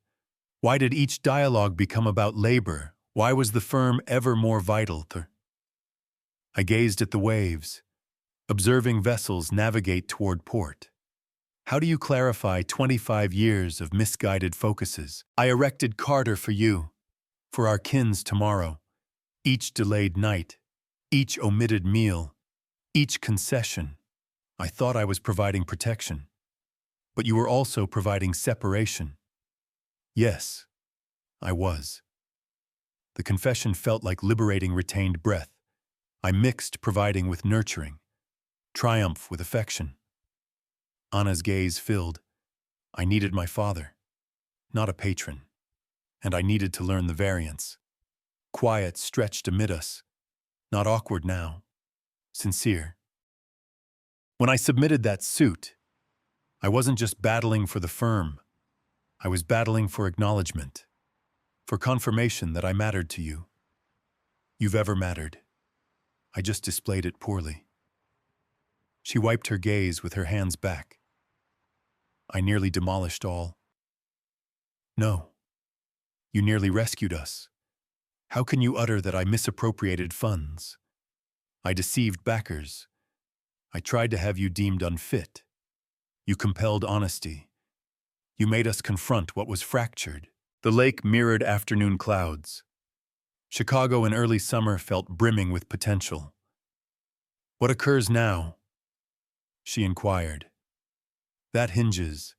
A: Why did each dialogue become about labor? Why was the firm ever more vital? I gazed at the waves, observing vessels navigate toward port. How do you clarify 25 years of misguided focuses? I erected Carter for you, for our kins tomorrow. Each delayed night, each omitted meal, each concession. I thought I was providing protection, but you were also providing separation. Yes, I was. The confession felt like liberating retained breath. I mixed providing with nurturing, triumph with affection. Anna's gaze filled. I needed my father, not a patron, and I needed to learn the variance. Quiet stretched amid us, not awkward now, sincere. When I submitted that suit, I wasn't just battling for the firm. I was battling for acknowledgement. For confirmation that I mattered to you. You've ever mattered. I just displayed it poorly. She wiped her gaze with her hands back. I nearly demolished all. No. You nearly rescued us. How can you utter that I misappropriated funds? I deceived backers. I tried to have you deemed unfit. You compelled honesty. You made us confront what was fractured. The lake mirrored afternoon clouds. Chicago in early summer felt brimming with potential. What occurs now? She inquired. That hinges.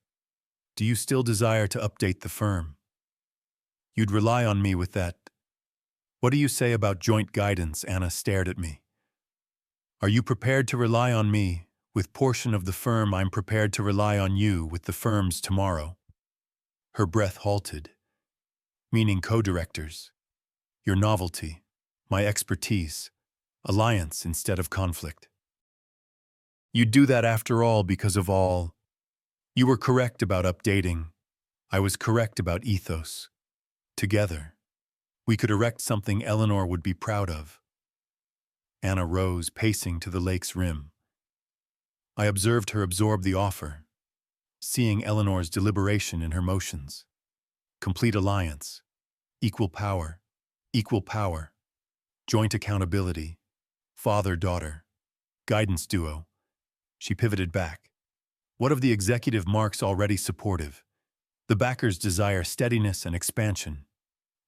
A: Do you still desire to update the firm? You'd rely on me with that. What do you say about joint guidance? Anna stared at me. Are you prepared to rely on me with portion of the firm? I'm prepared to rely on you with the firm's tomorrow. Her breath halted. Meaning co-directors. Your novelty. My expertise. Alliance instead of conflict. You'd do that after all because of all. You were correct about updating. I was correct about ethos. Together, we could erect something Eleanor would be proud of. Anna rose, pacing to the lake's rim. I observed her absorb the offer, seeing Eleanor's deliberation in her motions. Complete alliance, equal power, joint accountability, father-daughter, guidance duo. She pivoted back. What of the executive marks already supportive? The backers desire steadiness and expansion.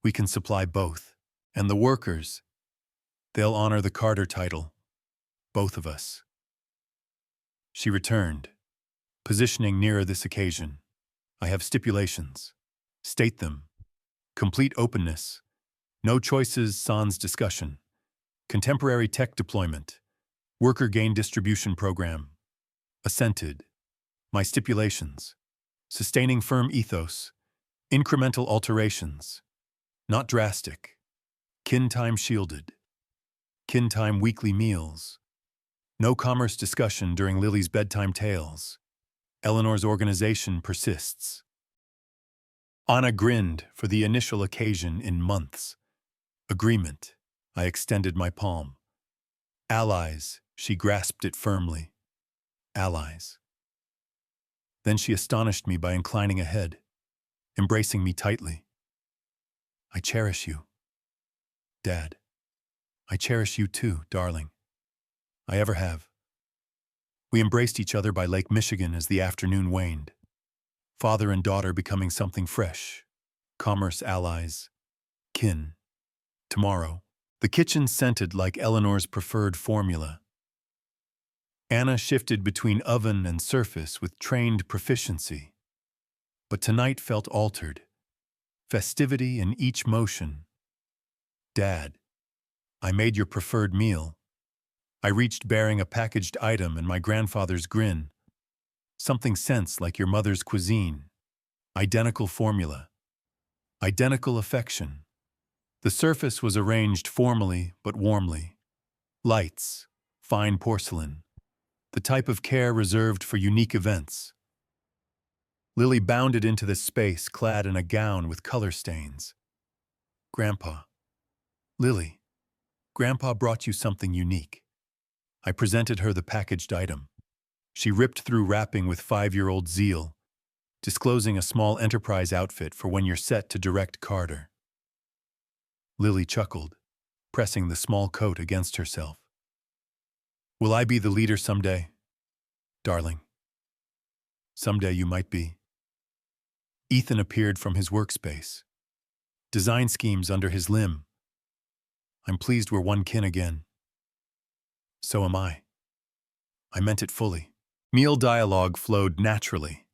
A: We can supply both. And the workers, they'll honor the Carter title. Both of us. She returned, positioning nearer this occasion. I have stipulations. State them. Complete openness. No choices sans discussion. Contemporary tech deployment. Worker gain distribution program. Assented. My stipulations. Sustaining firm ethos. Incremental alterations. Not drastic. Kin time shielded. Kin time weekly meals. No commerce discussion during Lily's bedtime tales. Eleanor's organization persists. Anna grinned for the initial occasion in months. Agreement. I extended my palm. Allies. She grasped it firmly. Allies. Then she astonished me by inclining a head, embracing me tightly. I cherish you, Dad. I cherish you too, darling. I ever have. We embraced each other by Lake Michigan as the afternoon waned. Father and daughter becoming something fresh. Commerce allies. Kin. Tomorrow. The kitchen scented like Eleanor's preferred formula. Anna shifted between oven and surface with trained proficiency. But tonight felt altered. Festivity in each motion. Dad, I made your preferred meal. I reached bearing a packaged item and my grandfather's grin. Something sense like your mother's cuisine. Identical formula. Identical affection. The surface was arranged formally but warmly. Lights, fine porcelain. The type of care reserved for unique events. Lily bounded into this space clad in a gown with color stains. Grandpa. Lily, Grandpa brought you something unique. I presented her the packaged item. She ripped through wrapping with 5-year-old zeal, disclosing a small enterprise outfit for when you're set to direct Carter. Lily chuckled, pressing the small coat against herself. Will I be the leader someday, darling? Someday you might be. Ethan appeared from his workspace. Design schemes under his limb. I'm pleased we're one kin again. So am I. I meant it fully. Meal dialogue flowed naturally.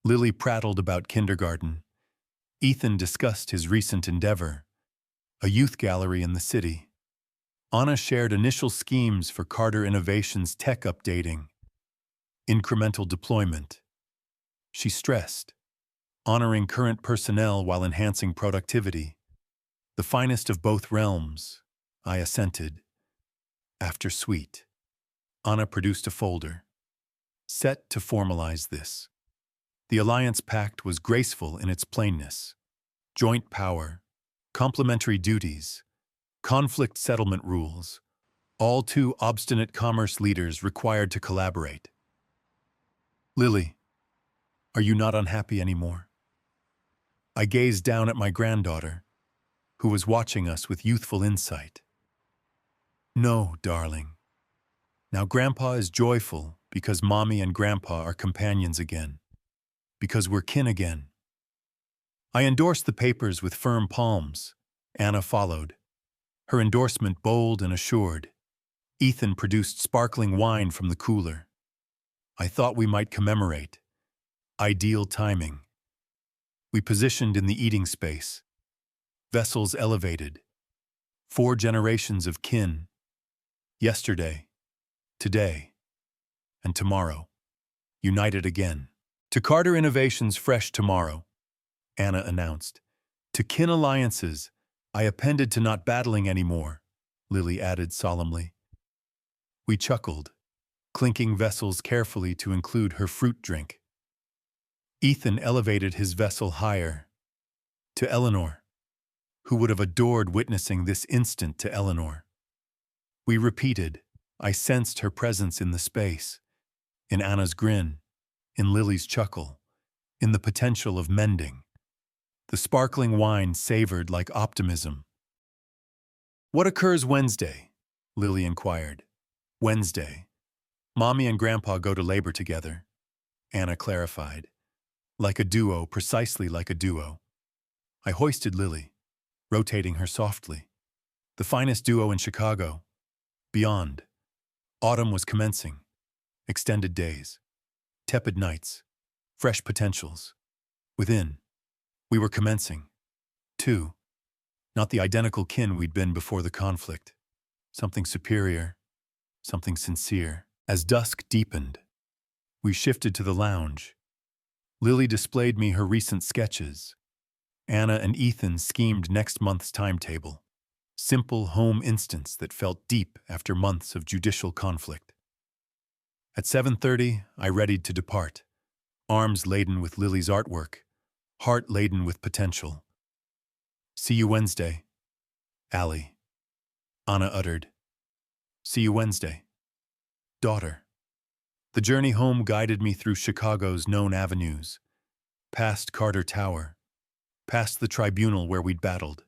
A: Lily prattled about kindergarten. Ethan discussed his recent endeavor, a youth gallery in the city. Anna shared initial schemes for Carter Innovations' tech updating, incremental deployment. She stressed, honoring current personnel while enhancing productivity. The finest of both realms, I assented. After sweet, Anna produced a folder. Set to formalize this. The alliance pact was graceful in its plainness. joint power, complementary duties, conflict settlement rules, all two obstinate commerce leaders required to collaborate. Lily, are you not unhappy anymore? I gazed down at my granddaughter, who was watching us with youthful insight. No, darling. Now Grandpa is joyful because Mommy and Grandpa are companions again, because we're kin again. I endorsed the papers with firm palms. Anna followed, her endorsement bold and assured. Ethan produced sparkling wine from the cooler. I thought we might commemorate. Ideal timing. We positioned in the eating space. Vessels elevated. 4 generations of kin. Yesterday, today, and tomorrow. United again. To Carter Innovations Fresh Tomorrow, Anna announced. To kin alliances, I appended to not battling anymore, Lily added solemnly. We chuckled, clinking vessels carefully to include her fruit drink. Ethan elevated his vessel higher. To Eleanor, who would have adored witnessing this instant to Eleanor. We repeated. I sensed her presence in the space, in Anna's grin, in Lily's chuckle, in the potential of mending. The sparkling wine savored like optimism. What occurs Wednesday? Lily inquired. Wednesday. Mommy and Grandpa go to labor together, Anna clarified. Like a duo, precisely like a duo. I hoisted Lily, rotating her softly. The finest duo in Chicago. Beyond. Autumn was commencing. Extended days. Tepid nights. Fresh potentials. Within. We were commencing. 2. Not the identical kin we'd been before the conflict. Something superior. Something sincere. As dusk deepened, we shifted to the lounge. Lily displayed me her recent sketches. Anna and Ethan schemed next month's timetable. Simple home instance that felt deep after months of judicial conflict. At 7:30, I readied to depart, arms laden with Lily's artwork, heart laden with potential. See you Wednesday, Allie, Anna uttered. See you Wednesday, daughter. The journey home guided me through Chicago's known avenues, past Carter Tower, past the tribunal where we'd battled,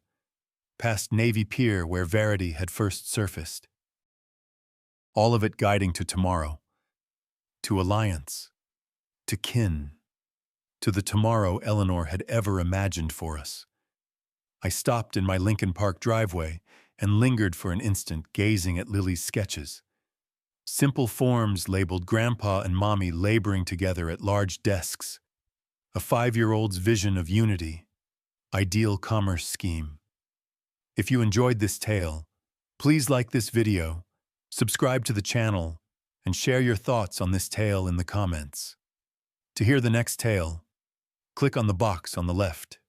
A: past Navy Pier where Verity had first surfaced. All of it guiding to tomorrow, to alliance, to kin, to the tomorrow Eleanor had ever imagined for us. I stopped in my Lincoln Park driveway and lingered for an instant gazing at Lily's sketches. Simple forms labeled Grandpa and Mommy laboring together at large desks. A 5-year-old's vision of unity. Ideal commerce scheme. If you enjoyed this tale, please like this video, subscribe to the channel, and share your thoughts on this tale in the comments. To hear the next tale, click on the box on the left.